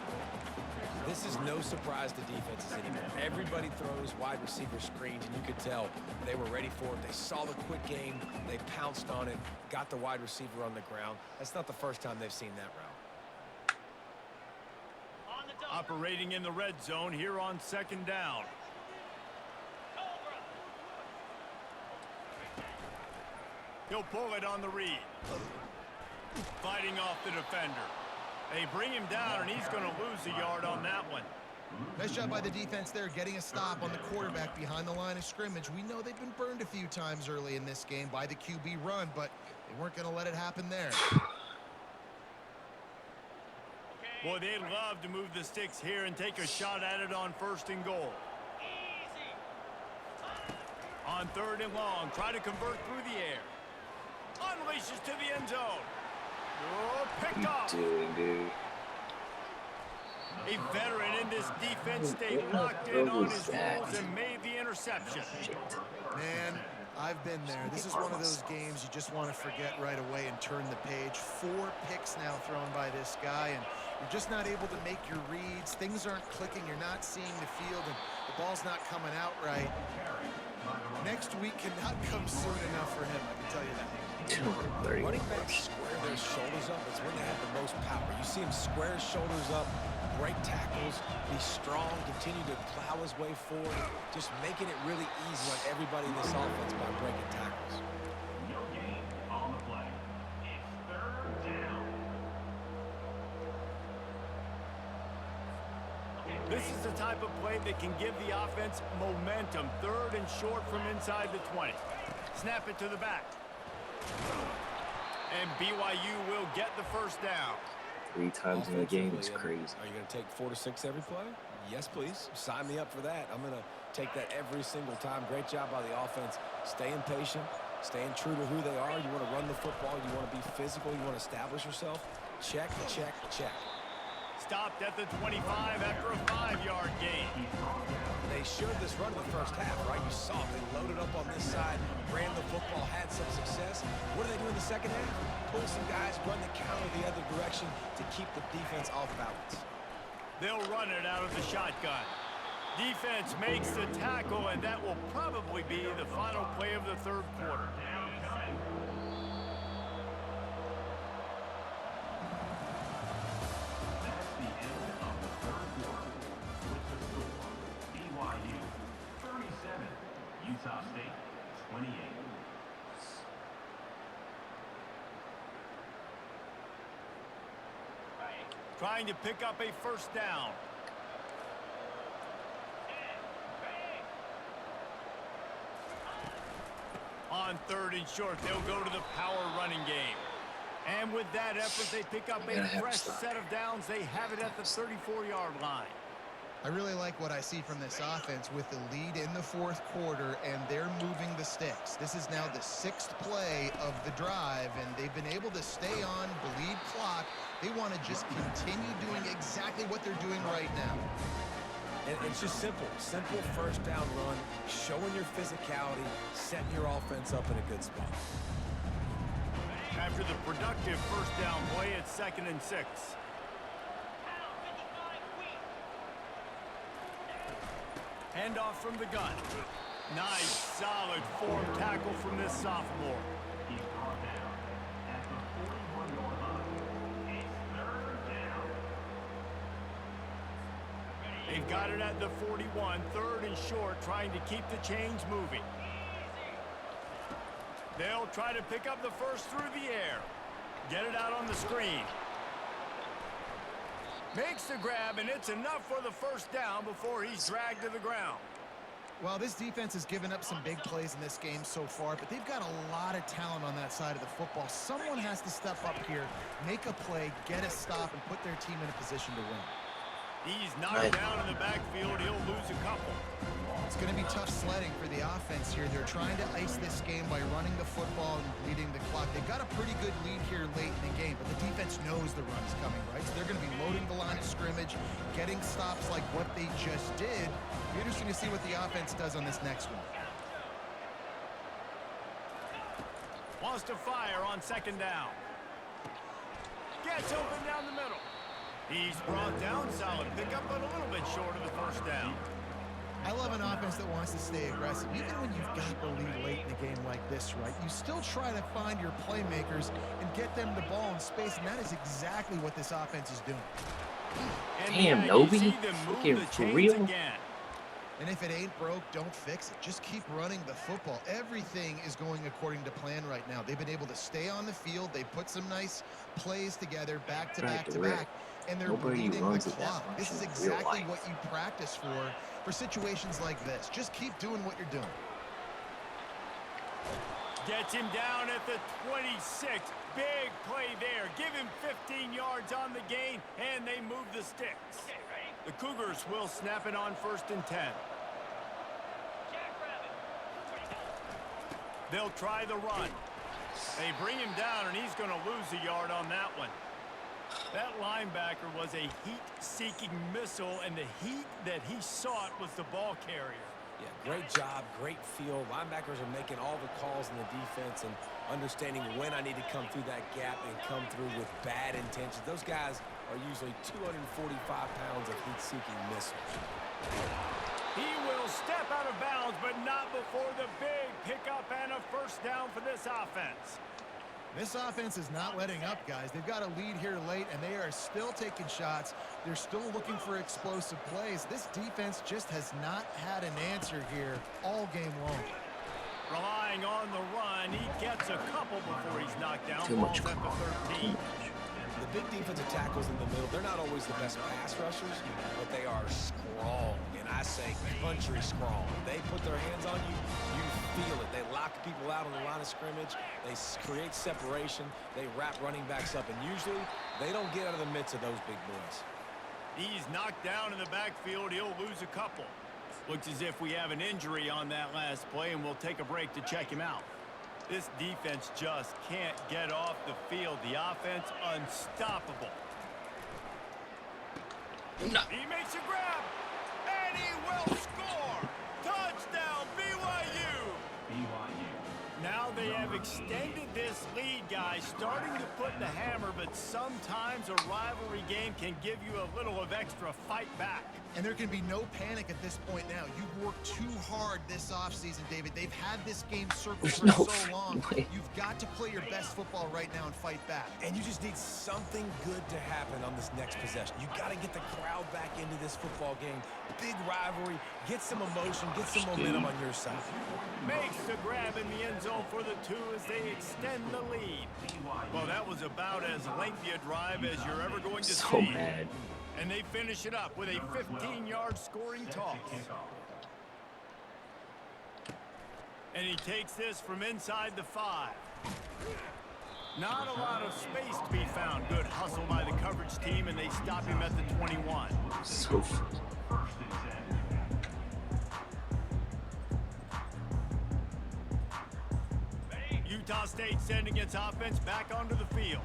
This is no surprise to defenses anymore. Everybody throws wide receiver screens, and you could tell they were ready for it. They saw the quick game. They pounced on it, got the wide receiver on the ground. That's not the first time they've seen that route. Operating in the red zone here on second down. He'll pull it on the read. Fighting off the defender. They bring him down, and he's going to lose a yard on that one. Nice job by the defense there, getting a stop on the quarterback behind the line of scrimmage. We know they've been burned a few times early in this game by the QB run, but they weren't going to let it happen there. Boy, they'd love to move the sticks here and take a shot at it on first and goal. On third and long, try to convert through the air. Unleashes to the end zone. Oh, picked off. Dude. A veteran in this defense stayed locked in on his rules and made the interception. Man, I've been there. This is one of those games you just want to forget right away and turn the page. 4 picks now thrown by this guy, and you're just not able to make your reads. Things aren't clicking. You're not seeing the field, and the ball's not coming out right. Next week cannot come soon enough for him, I can tell you that. Running backs square their shoulders up. It's when they have the most power. You see him square his shoulders up, break tackles, be strong, continue to plow his way forward, just making it really easy on everybody in this offense by breaking tackles. No gain on the play. It's third down. This is the type of play that can give the offense momentum. Third and short from inside the 20. Snap it to the back. And BYU will get the first down. 3 times in the game is crazy. Are you going to take 4 to 6 every play? Yes, please. Sign me up for that. I'm going to take that every single time. Great job by the offense. Staying patient, staying true to who they are. You want to run the football. You want to be physical. You want to establish yourself. Check, check, check. Stopped at the 25 after a 5-yard gain. They showed this run in the first half, right? You saw it. They loaded up on this side, ran the football, had some success. What do they do in the second half? Pull some guys, run the counter the other direction to keep the defense off balance. They'll run it out of the shotgun. Defense makes the tackle, and that will probably be the final play of the third quarter. That's the end of the third quarter. With the score, BYU 37, Utah State 28. Trying to pick up a first down. On third and short, they'll go to the power running game. And with that effort, they pick up a fresh set of downs. They have it at the 34-yard line. I really like what I see from this offense with the lead in the fourth quarter, and they're moving the sticks. This is now the 6th play of the drive, and they've been able to stay on, bleed clock. They want to just continue doing exactly what they're doing right now. And it's just simple first down run, showing your physicality, setting your offense up in a good spot. After the productive first down play, it's 2nd and 6. Handoff from the gun. Nice, solid form tackle from this sophomore. He's brought down at the 41-yard line. It's 3rd down. They've got it at the 41, 3rd and short, trying to keep the chains moving. They'll try to pick up the first through the air. Get it out on the screen. Makes the grab, and it's enough for the first down before he's dragged to the ground. Well, this defense has given up some big plays in this game so far, but they've got a lot of talent on that side of the football. Someone has to step up here, make a play, get a stop, and put their team in a position to win. He's knocked down in the backfield. He'll lose a couple. It's going to be tough sledding for the offense here. They're trying to ice this game by running the football and bleeding the clock. They've got a pretty good lead here late in the game, but the defense knows the run's coming, right? So they're going to be loading the line of scrimmage, getting stops like what they just did. It'll be interesting to see what the offense does on this next one. Wants to fire on 2nd down. Gets open down the middle. He's brought down, solid pickup, but a little bit short of the first down. I love an offense that wants to stay aggressive. Even when you've got the lead late in a game like this, right, you still try to find your playmakers and get them the ball in space, and that is exactly what this offense is doing. And Damn, Nobi, fucking for real. Again. And if it ain't broke, don't fix it. Just keep running the football. Everything is going according to plan right now. They've been able to stay on the field. They put some nice plays together, back to back to back, and they're bleeding the clock. This is exactly what you practice for situations like this. Just keep doing what you're doing. Gets him down at the 26. Big play there. Give him 15 yards on the gain, and they move the sticks. The Cougars will snap it on 1st and 10. They'll try the run. They bring him down, and he's going to lose a yard on that one. That linebacker was a heat-seeking missile, and the heat that he sought was the ball carrier. Yeah, great job, great feel. Linebackers are making all the calls in the defense and understanding when I need to come through that gap and come through with bad intentions. Those guys are usually 245 pounds of heat-seeking missiles. He will step out of bounds, but not before the big pickup and a first down for this offense. This offense is not letting up, guys. They've got a lead here late, and they are still taking shots. They're still looking for explosive plays. This defense just has not had an answer here all game long. Relying on the run, he gets a couple before he's knocked down. Too much Ball's at the 13. The big defensive tackles in the middle, they're not always the best pass rushers, but they are strong, and I say country strong. They put their hands on you, you feel it. They lock people out on the line of scrimmage. They create separation. They wrap running backs up, and usually they don't get out of the midst of those big boys. He's knocked down in the backfield. He'll lose a couple. Looks as if we have an injury on that last play, and we'll take a break to check him out. This defense just can't get off the field. The offense unstoppable. No. He makes a grab, and he will score. Touchdown, BYU. Now they have extended this lead, guys, starting to put the hammer, but sometimes a rivalry game can give you a little of extra fight back. And there can be no panic at this point now. You've worked too hard this offseason, David. They've had this game circled for so long. You've got to play your best football right now and fight back. And you just need something good to happen on this next possession. You got to get the crowd back into this football game. Big rivalry. Get some emotion. Get some momentum on your side. Makes the grab in the end zone for the two as they extend the lead. Well, that was about as lengthy a drive as you're ever going to So see. mad. And they finish it up with a 15-yard scoring toss. And he takes this from inside the 5. Not a lot of space to be found. Good hustle by the coverage team, and they stop him at the 21. So Utah State sending its offense back onto the field.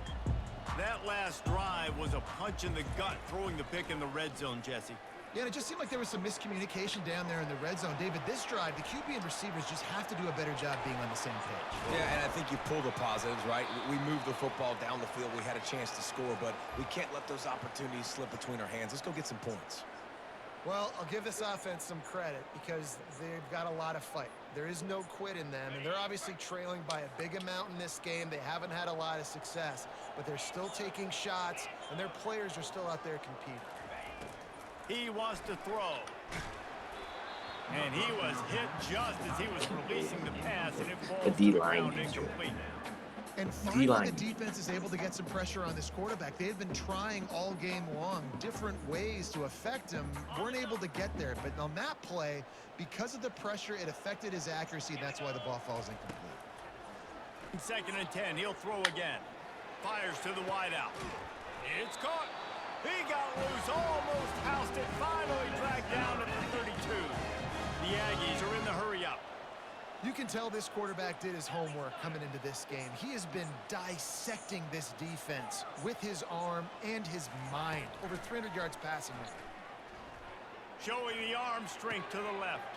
That last drive was a punch in the gut, throwing the pick in the red zone, Jesse. Yeah, and it just seemed like there was some miscommunication down there in the red zone. David, this drive, the QB and receivers just have to do a better job being on the same page. Yeah, and I think you pull the positives, right? We moved the football down the field. We had a chance to score, but we can't let those opportunities slip between our hands. Let's go get some points. Well, I'll give this offense some credit because they've got a lot of fight. There is no quit in them, and they're obviously trailing by a big amount in this game. They haven't had a lot of success, but they're still taking shots, and their players are still out there competing. He wants to throw. And he was hit just as he was releasing the pass, and it falls to the ground incomplete. And finally, the defense is able to get some pressure on this quarterback. They had been trying all game long, different ways to affect him. Weren't able to get there. But on that play, because of the pressure, it affected his accuracy. That's why the ball falls incomplete. 2nd and 10. He'll throw again. Fires to the wideout. It's caught. He got loose. Almost housed it. Finally dragged down at the 32. The Aggies are in the hurry-up. You can tell this quarterback did his homework coming into this game. He has been dissecting this defense with his arm and his mind. Over 300 yards passing. Showing the arm strength to the left.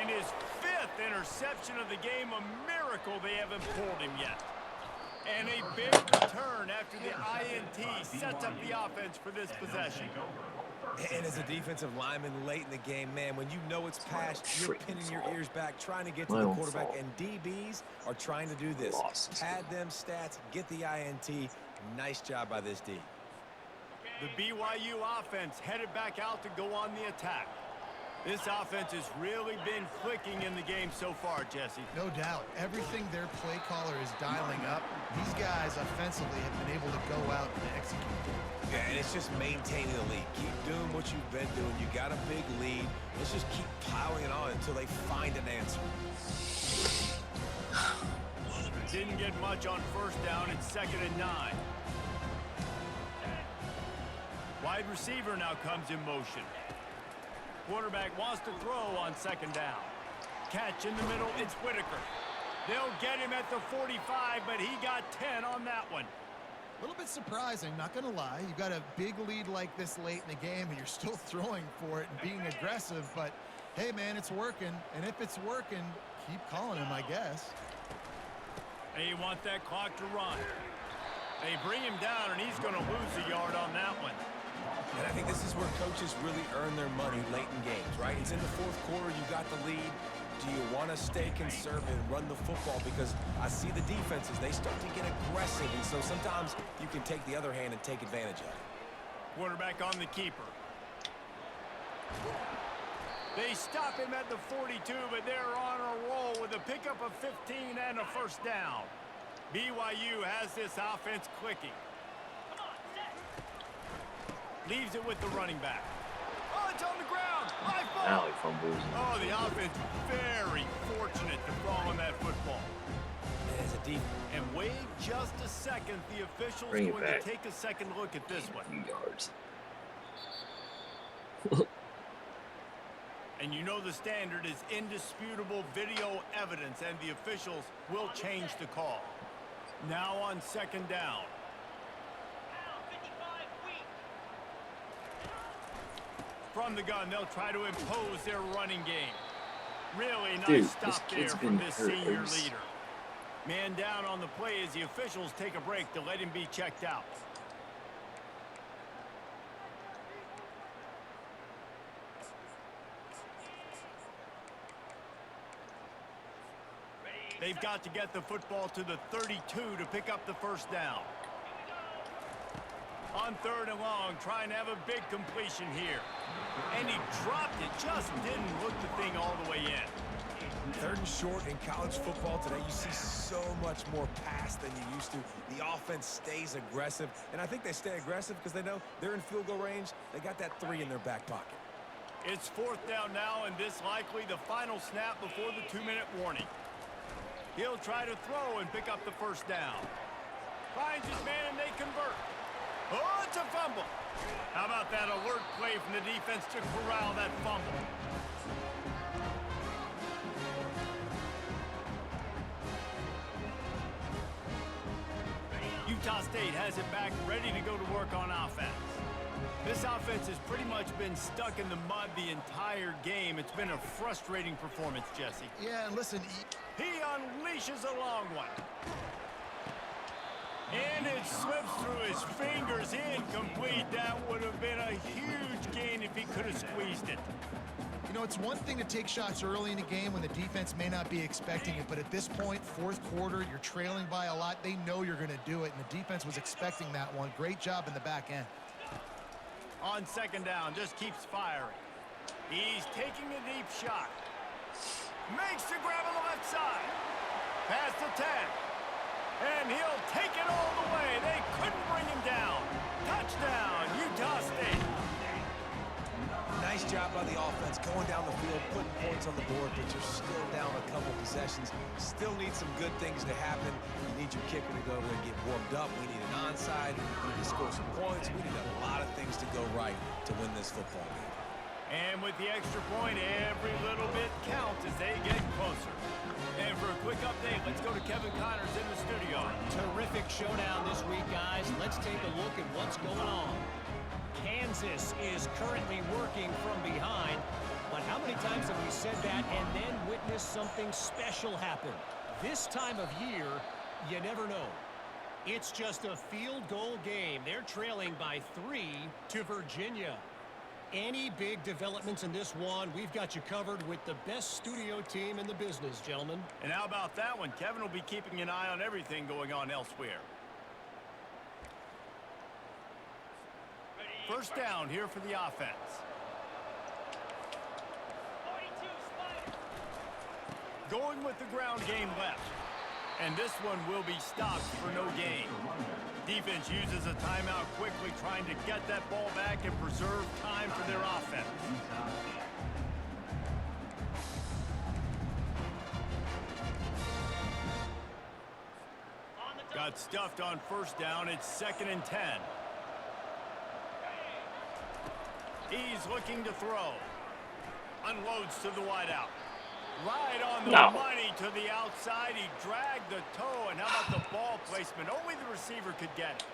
And his 5th interception of the game. A miracle they haven't pulled him yet. And a big return after the INT sets up the offense for this possession. And as a defensive lineman late in the game, man, when you know it's past, you're pinning your ears back, trying to get to the quarterback. And DBs are trying to do this. Pad them stats, get the INT. Nice job by this D. The BYU offense headed back out to go on the attack. This offense has really been clicking in the game so far, Jesse. No doubt. Everything their play caller is dialing up, these guys offensively have been able to go out and execute. Yeah, and it's just maintaining the lead. Keep doing what you've been doing. You got a big lead. Let's just keep piling it on until they find an answer. Didn't get much on 1st down. It's 2nd and 9. Wide receiver now comes in motion. Quarterback wants to throw on 2nd down. Catch in the middle. It's Whitaker. They'll get him at the 45, but he got 10 on that one. A little bit surprising, not going to lie. You've got a big lead like this late in the game, and you're still throwing for it and being aggressive. But, hey, man, it's working. And if it's working, keep calling him, I guess. They want that clock to run. They bring him down, and he's going to lose a yard on that one. And I think this is where coaches really earn their money late in games, right? It's in the 4th quarter. You got the lead. Do you want to stay conservative and run the football? Because I see the defenses, they start to get aggressive, and so sometimes you can take the other hand and take advantage of it. Quarterback on the keeper. They stop him at the 42, but they're on a roll with a pickup of 15 and a 1st down. BYU has this offense clicking. Leaves it with the running back. Oh, it's on the ground. High ball. Now he fumbles. Oh, the offense very fortunate to fall on that football. As a deep. And wait just a second. The official's Bring it going back. to take a second look at this one. 2 yards. And you know the standard is indisputable video evidence, and the officials will change the call. Now on 2nd down. From the gun, they'll try to impose their running game. Really nice Dude, stop there from this senior leader. Man down on the play as the officials take a break to let him be checked out. They've got to get the football to the 32 to pick up the 1st down. On 3rd and long, trying to have a big completion here. And he dropped it, just didn't look the thing all the way in. 3rd and short in college football today, you see so much more pass than you used to. The offense stays aggressive, and I think they stay aggressive because they know they're in field goal range. They got that 3 in their back pocket. It's 4th down now, and this likely the final snap before the 2-minute warning. He'll try to throw and pick up the 1st down. Finds his man, and they convert. Oh, it's a fumble. How about that alert play from the defense to corral that fumble? Utah State has it back, ready to go to work on offense. This offense has pretty much been stuck in the mud the entire game. It's been a frustrating performance, Jesse. Yeah, and listen, He unleashes a long one. And it slips through his fingers, incomplete. That would have been a huge gain if he could have squeezed it. you know, it's one thing to take shots early in a game when the defense may not be expecting it, but at this point, fourth quarter, you're trailing by a lot. They know you're going to do it, and the defense was expecting that one. Great job in the back end. On second down, just keeps firing. He's taking a deep shot. Makes the grab on the left side. Past the 10. And he'll take it all the way. They couldn't bring him down. Touchdown, Utah State. Nice job by the offense going down the field, putting points on the board, but you're still down a couple possessions. Still need some good things to happen. You need your kicker to go over there and get warmed up. We need an onside. We need to score some points. We need a lot of things to go right to win this football game. And with the extra point, every little bit counts as they get closer. And for a quick update, let's go to Kevin Connors in the studio. Terrific showdown this week, guys. Let's take a look at what's going on. Kansas is currently working from behind, but how many times have we said that and then witnessed something special happen? This time of year, you never know. It's just a field goal game. They're trailing by 3 to Virginia. Any big developments in this one, we've got you covered with the best studio team in the business, gentlemen. And how about that one? Kevin will be keeping an eye on everything going on elsewhere. First down here for the offense. Going with the ground game left. And this one will be stopped for no gain. Defense uses a timeout quickly, trying to get that ball back and preserve time for their offense. Got stuffed on first down. It's 2nd and 10. He's looking to throw. Unloads to the wideout. Right on the money to the outside. He dragged the toe. And how about the ball placement? Only the receiver could get it.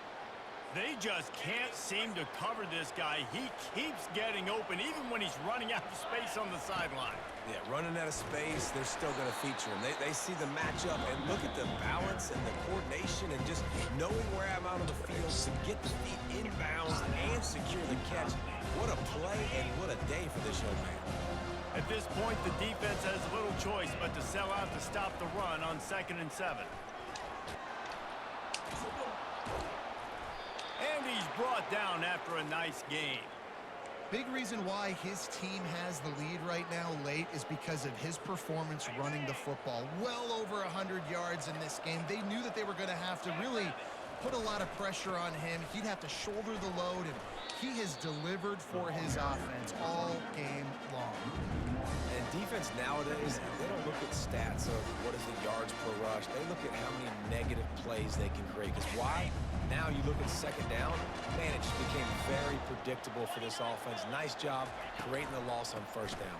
They just can't seem to cover this guy. He keeps getting open even when he's running out of space on the sideline. Yeah, running out of space, they're still going to feature him. They see the matchup and look at the balance and the coordination and just knowing where I'm out on the field to get the feet inbounds and secure the catch. What a play and what a day for this young man. At this point, the defense has little choice but to sell out to stop the run on 2nd and 7. And he's brought down after a nice game. Big reason why his team has the lead right now late is because of his performance running the football. Well over 100 yards in this game. They knew that they were going to have to really put a lot of pressure on him. He'd have to shoulder the load, and he has delivered for his offense all game long. And defense nowadays, they don't look at stats of what is the yards per rush. They look at how many negative plays they can create. Because why? Now you look at 2nd down, man, it just became very predictable for this offense. Nice job creating the loss on 1st down.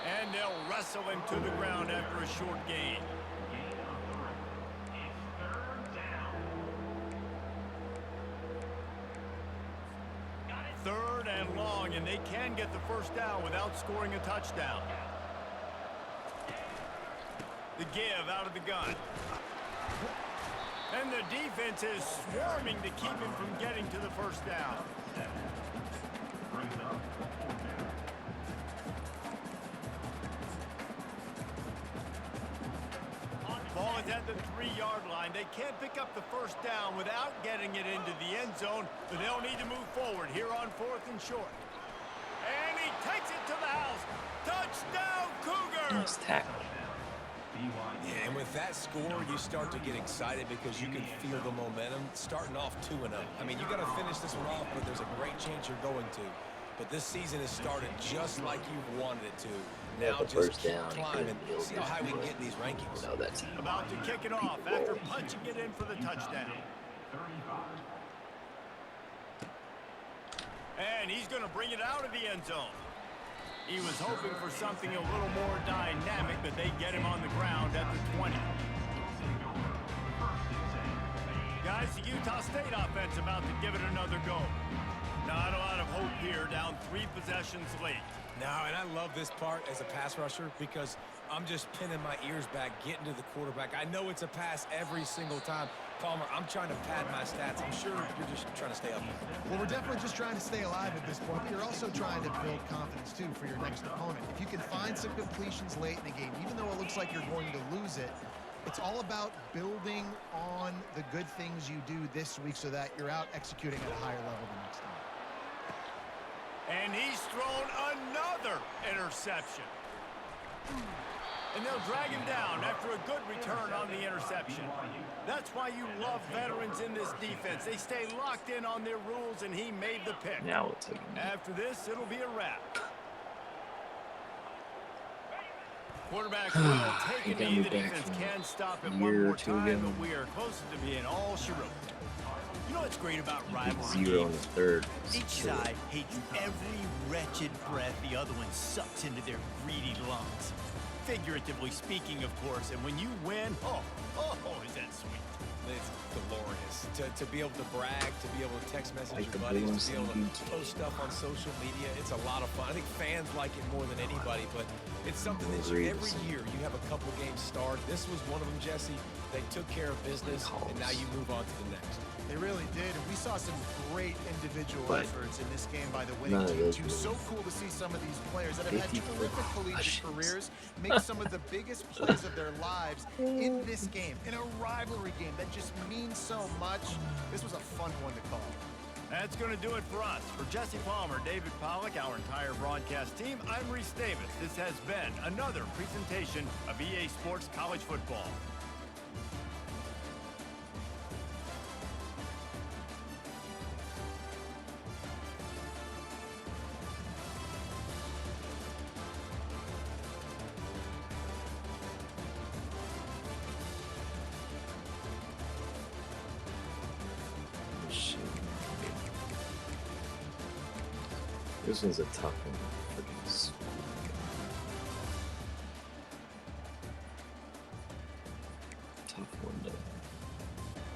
And they'll wrestle him to the ground after a short gain. Third and long, and they can get the first down without scoring a touchdown. The give out of the gun. And the defense is swarming to keep him from getting to the first down. Ball is at the 3-yard line. They can't pick up the first down without getting it into the end zone, but they'll need to move forward here on 4th and short. And he takes it to the house. Touchdown, Cougars! Nice tackle. Yeah, and with that score, you start to get excited because you can feel the momentum starting off 2-0. I mean, you got to finish this one off, but there's a great chance you're going to. But this season has started just like you wanted it to. Now just keep climbing. See how high we can get in these rankings. No, that's About to kick it off after punching it in for the touchdown. And he's going to bring it out of the end zone. He was hoping for something a little more dynamic, but they get him on the ground at the 20. Guys, the Utah State offense about to give it another go. Not a lot of hope here, down 3 possessions late. No, and I love this part as a pass rusher because I'm just pinning my ears back, getting to the quarterback. I know it's a pass every single time. Palmer, I'm trying to pad my stats. I'm sure you're just trying to stay up there. Well, we're definitely just trying to stay alive at this point, but you're also trying to build confidence, too, for your next opponent. If you can find some completions late in the game, even though it looks like you're going to lose it, it's all about building on the good things you do this week so that you're out executing at a higher level the next time. And he's thrown another interception. And they'll drag him down after a good return on the interception. That's why you love veterans in this defense. They stay locked in on their rules, and he made the pick. Now we'll take him. After this, it'll be a wrap. Quarterback will take a knee. The defense can stop it one more time, but we are closer to being all she wrote. You know what's great about rivalry 0 in games? the third. Each side hates every wretched breath the other one sucks into their greedy lungs. Figuratively speaking, of course, and when you win, oh, is that sweet. It's glorious to be able to brag, to be able to text message Like your the buddies, Blues to be able and to post stuff on social media. It's a lot of fun. I think fans like it more than anybody, but it's something that every year you have a couple games start. This was one of them, Jesse. They took care of business, and now you move on to the next. They really did, and we saw some great individual But efforts in this game by the winning team, too. So cool to see some of these players that have had terrific collegiate careers make some of the biggest plays of their lives in this game, in a rivalry game that just means so much. This was a fun one to call. That's going to do it for us. For Jesse Palmer, David Pollack, our entire broadcast team, I'm Reese Davis. This has been another presentation of EA Sports College Football. This one's a tough one. Freaking sweet. Tough one to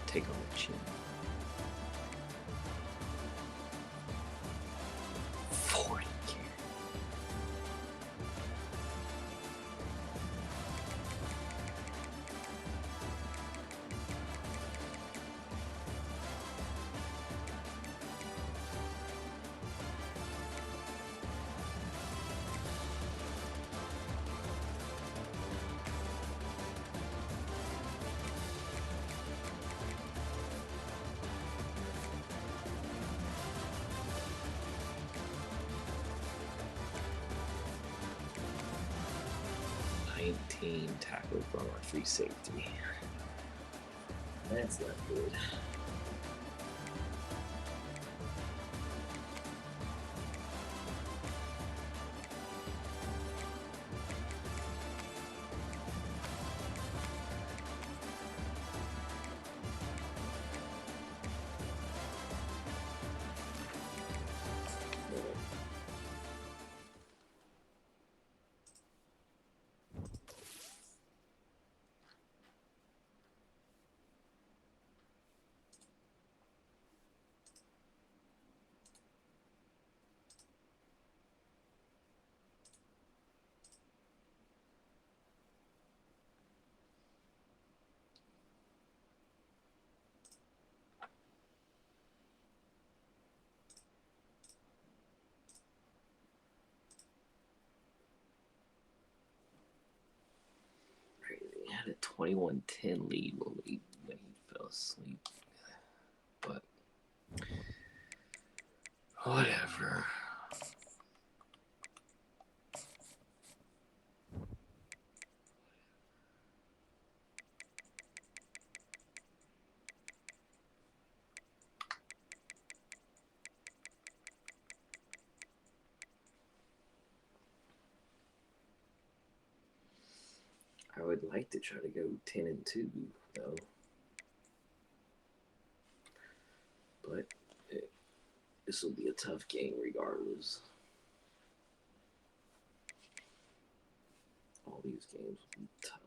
take on the chin. 40 carries. Tackles from our free safety. That's not good. Crazy. I had a 21-10 lead when he fell asleep. But whatever. I would like to try to go 10-2 though, but this will be a tough game regardless. All these games will be tough.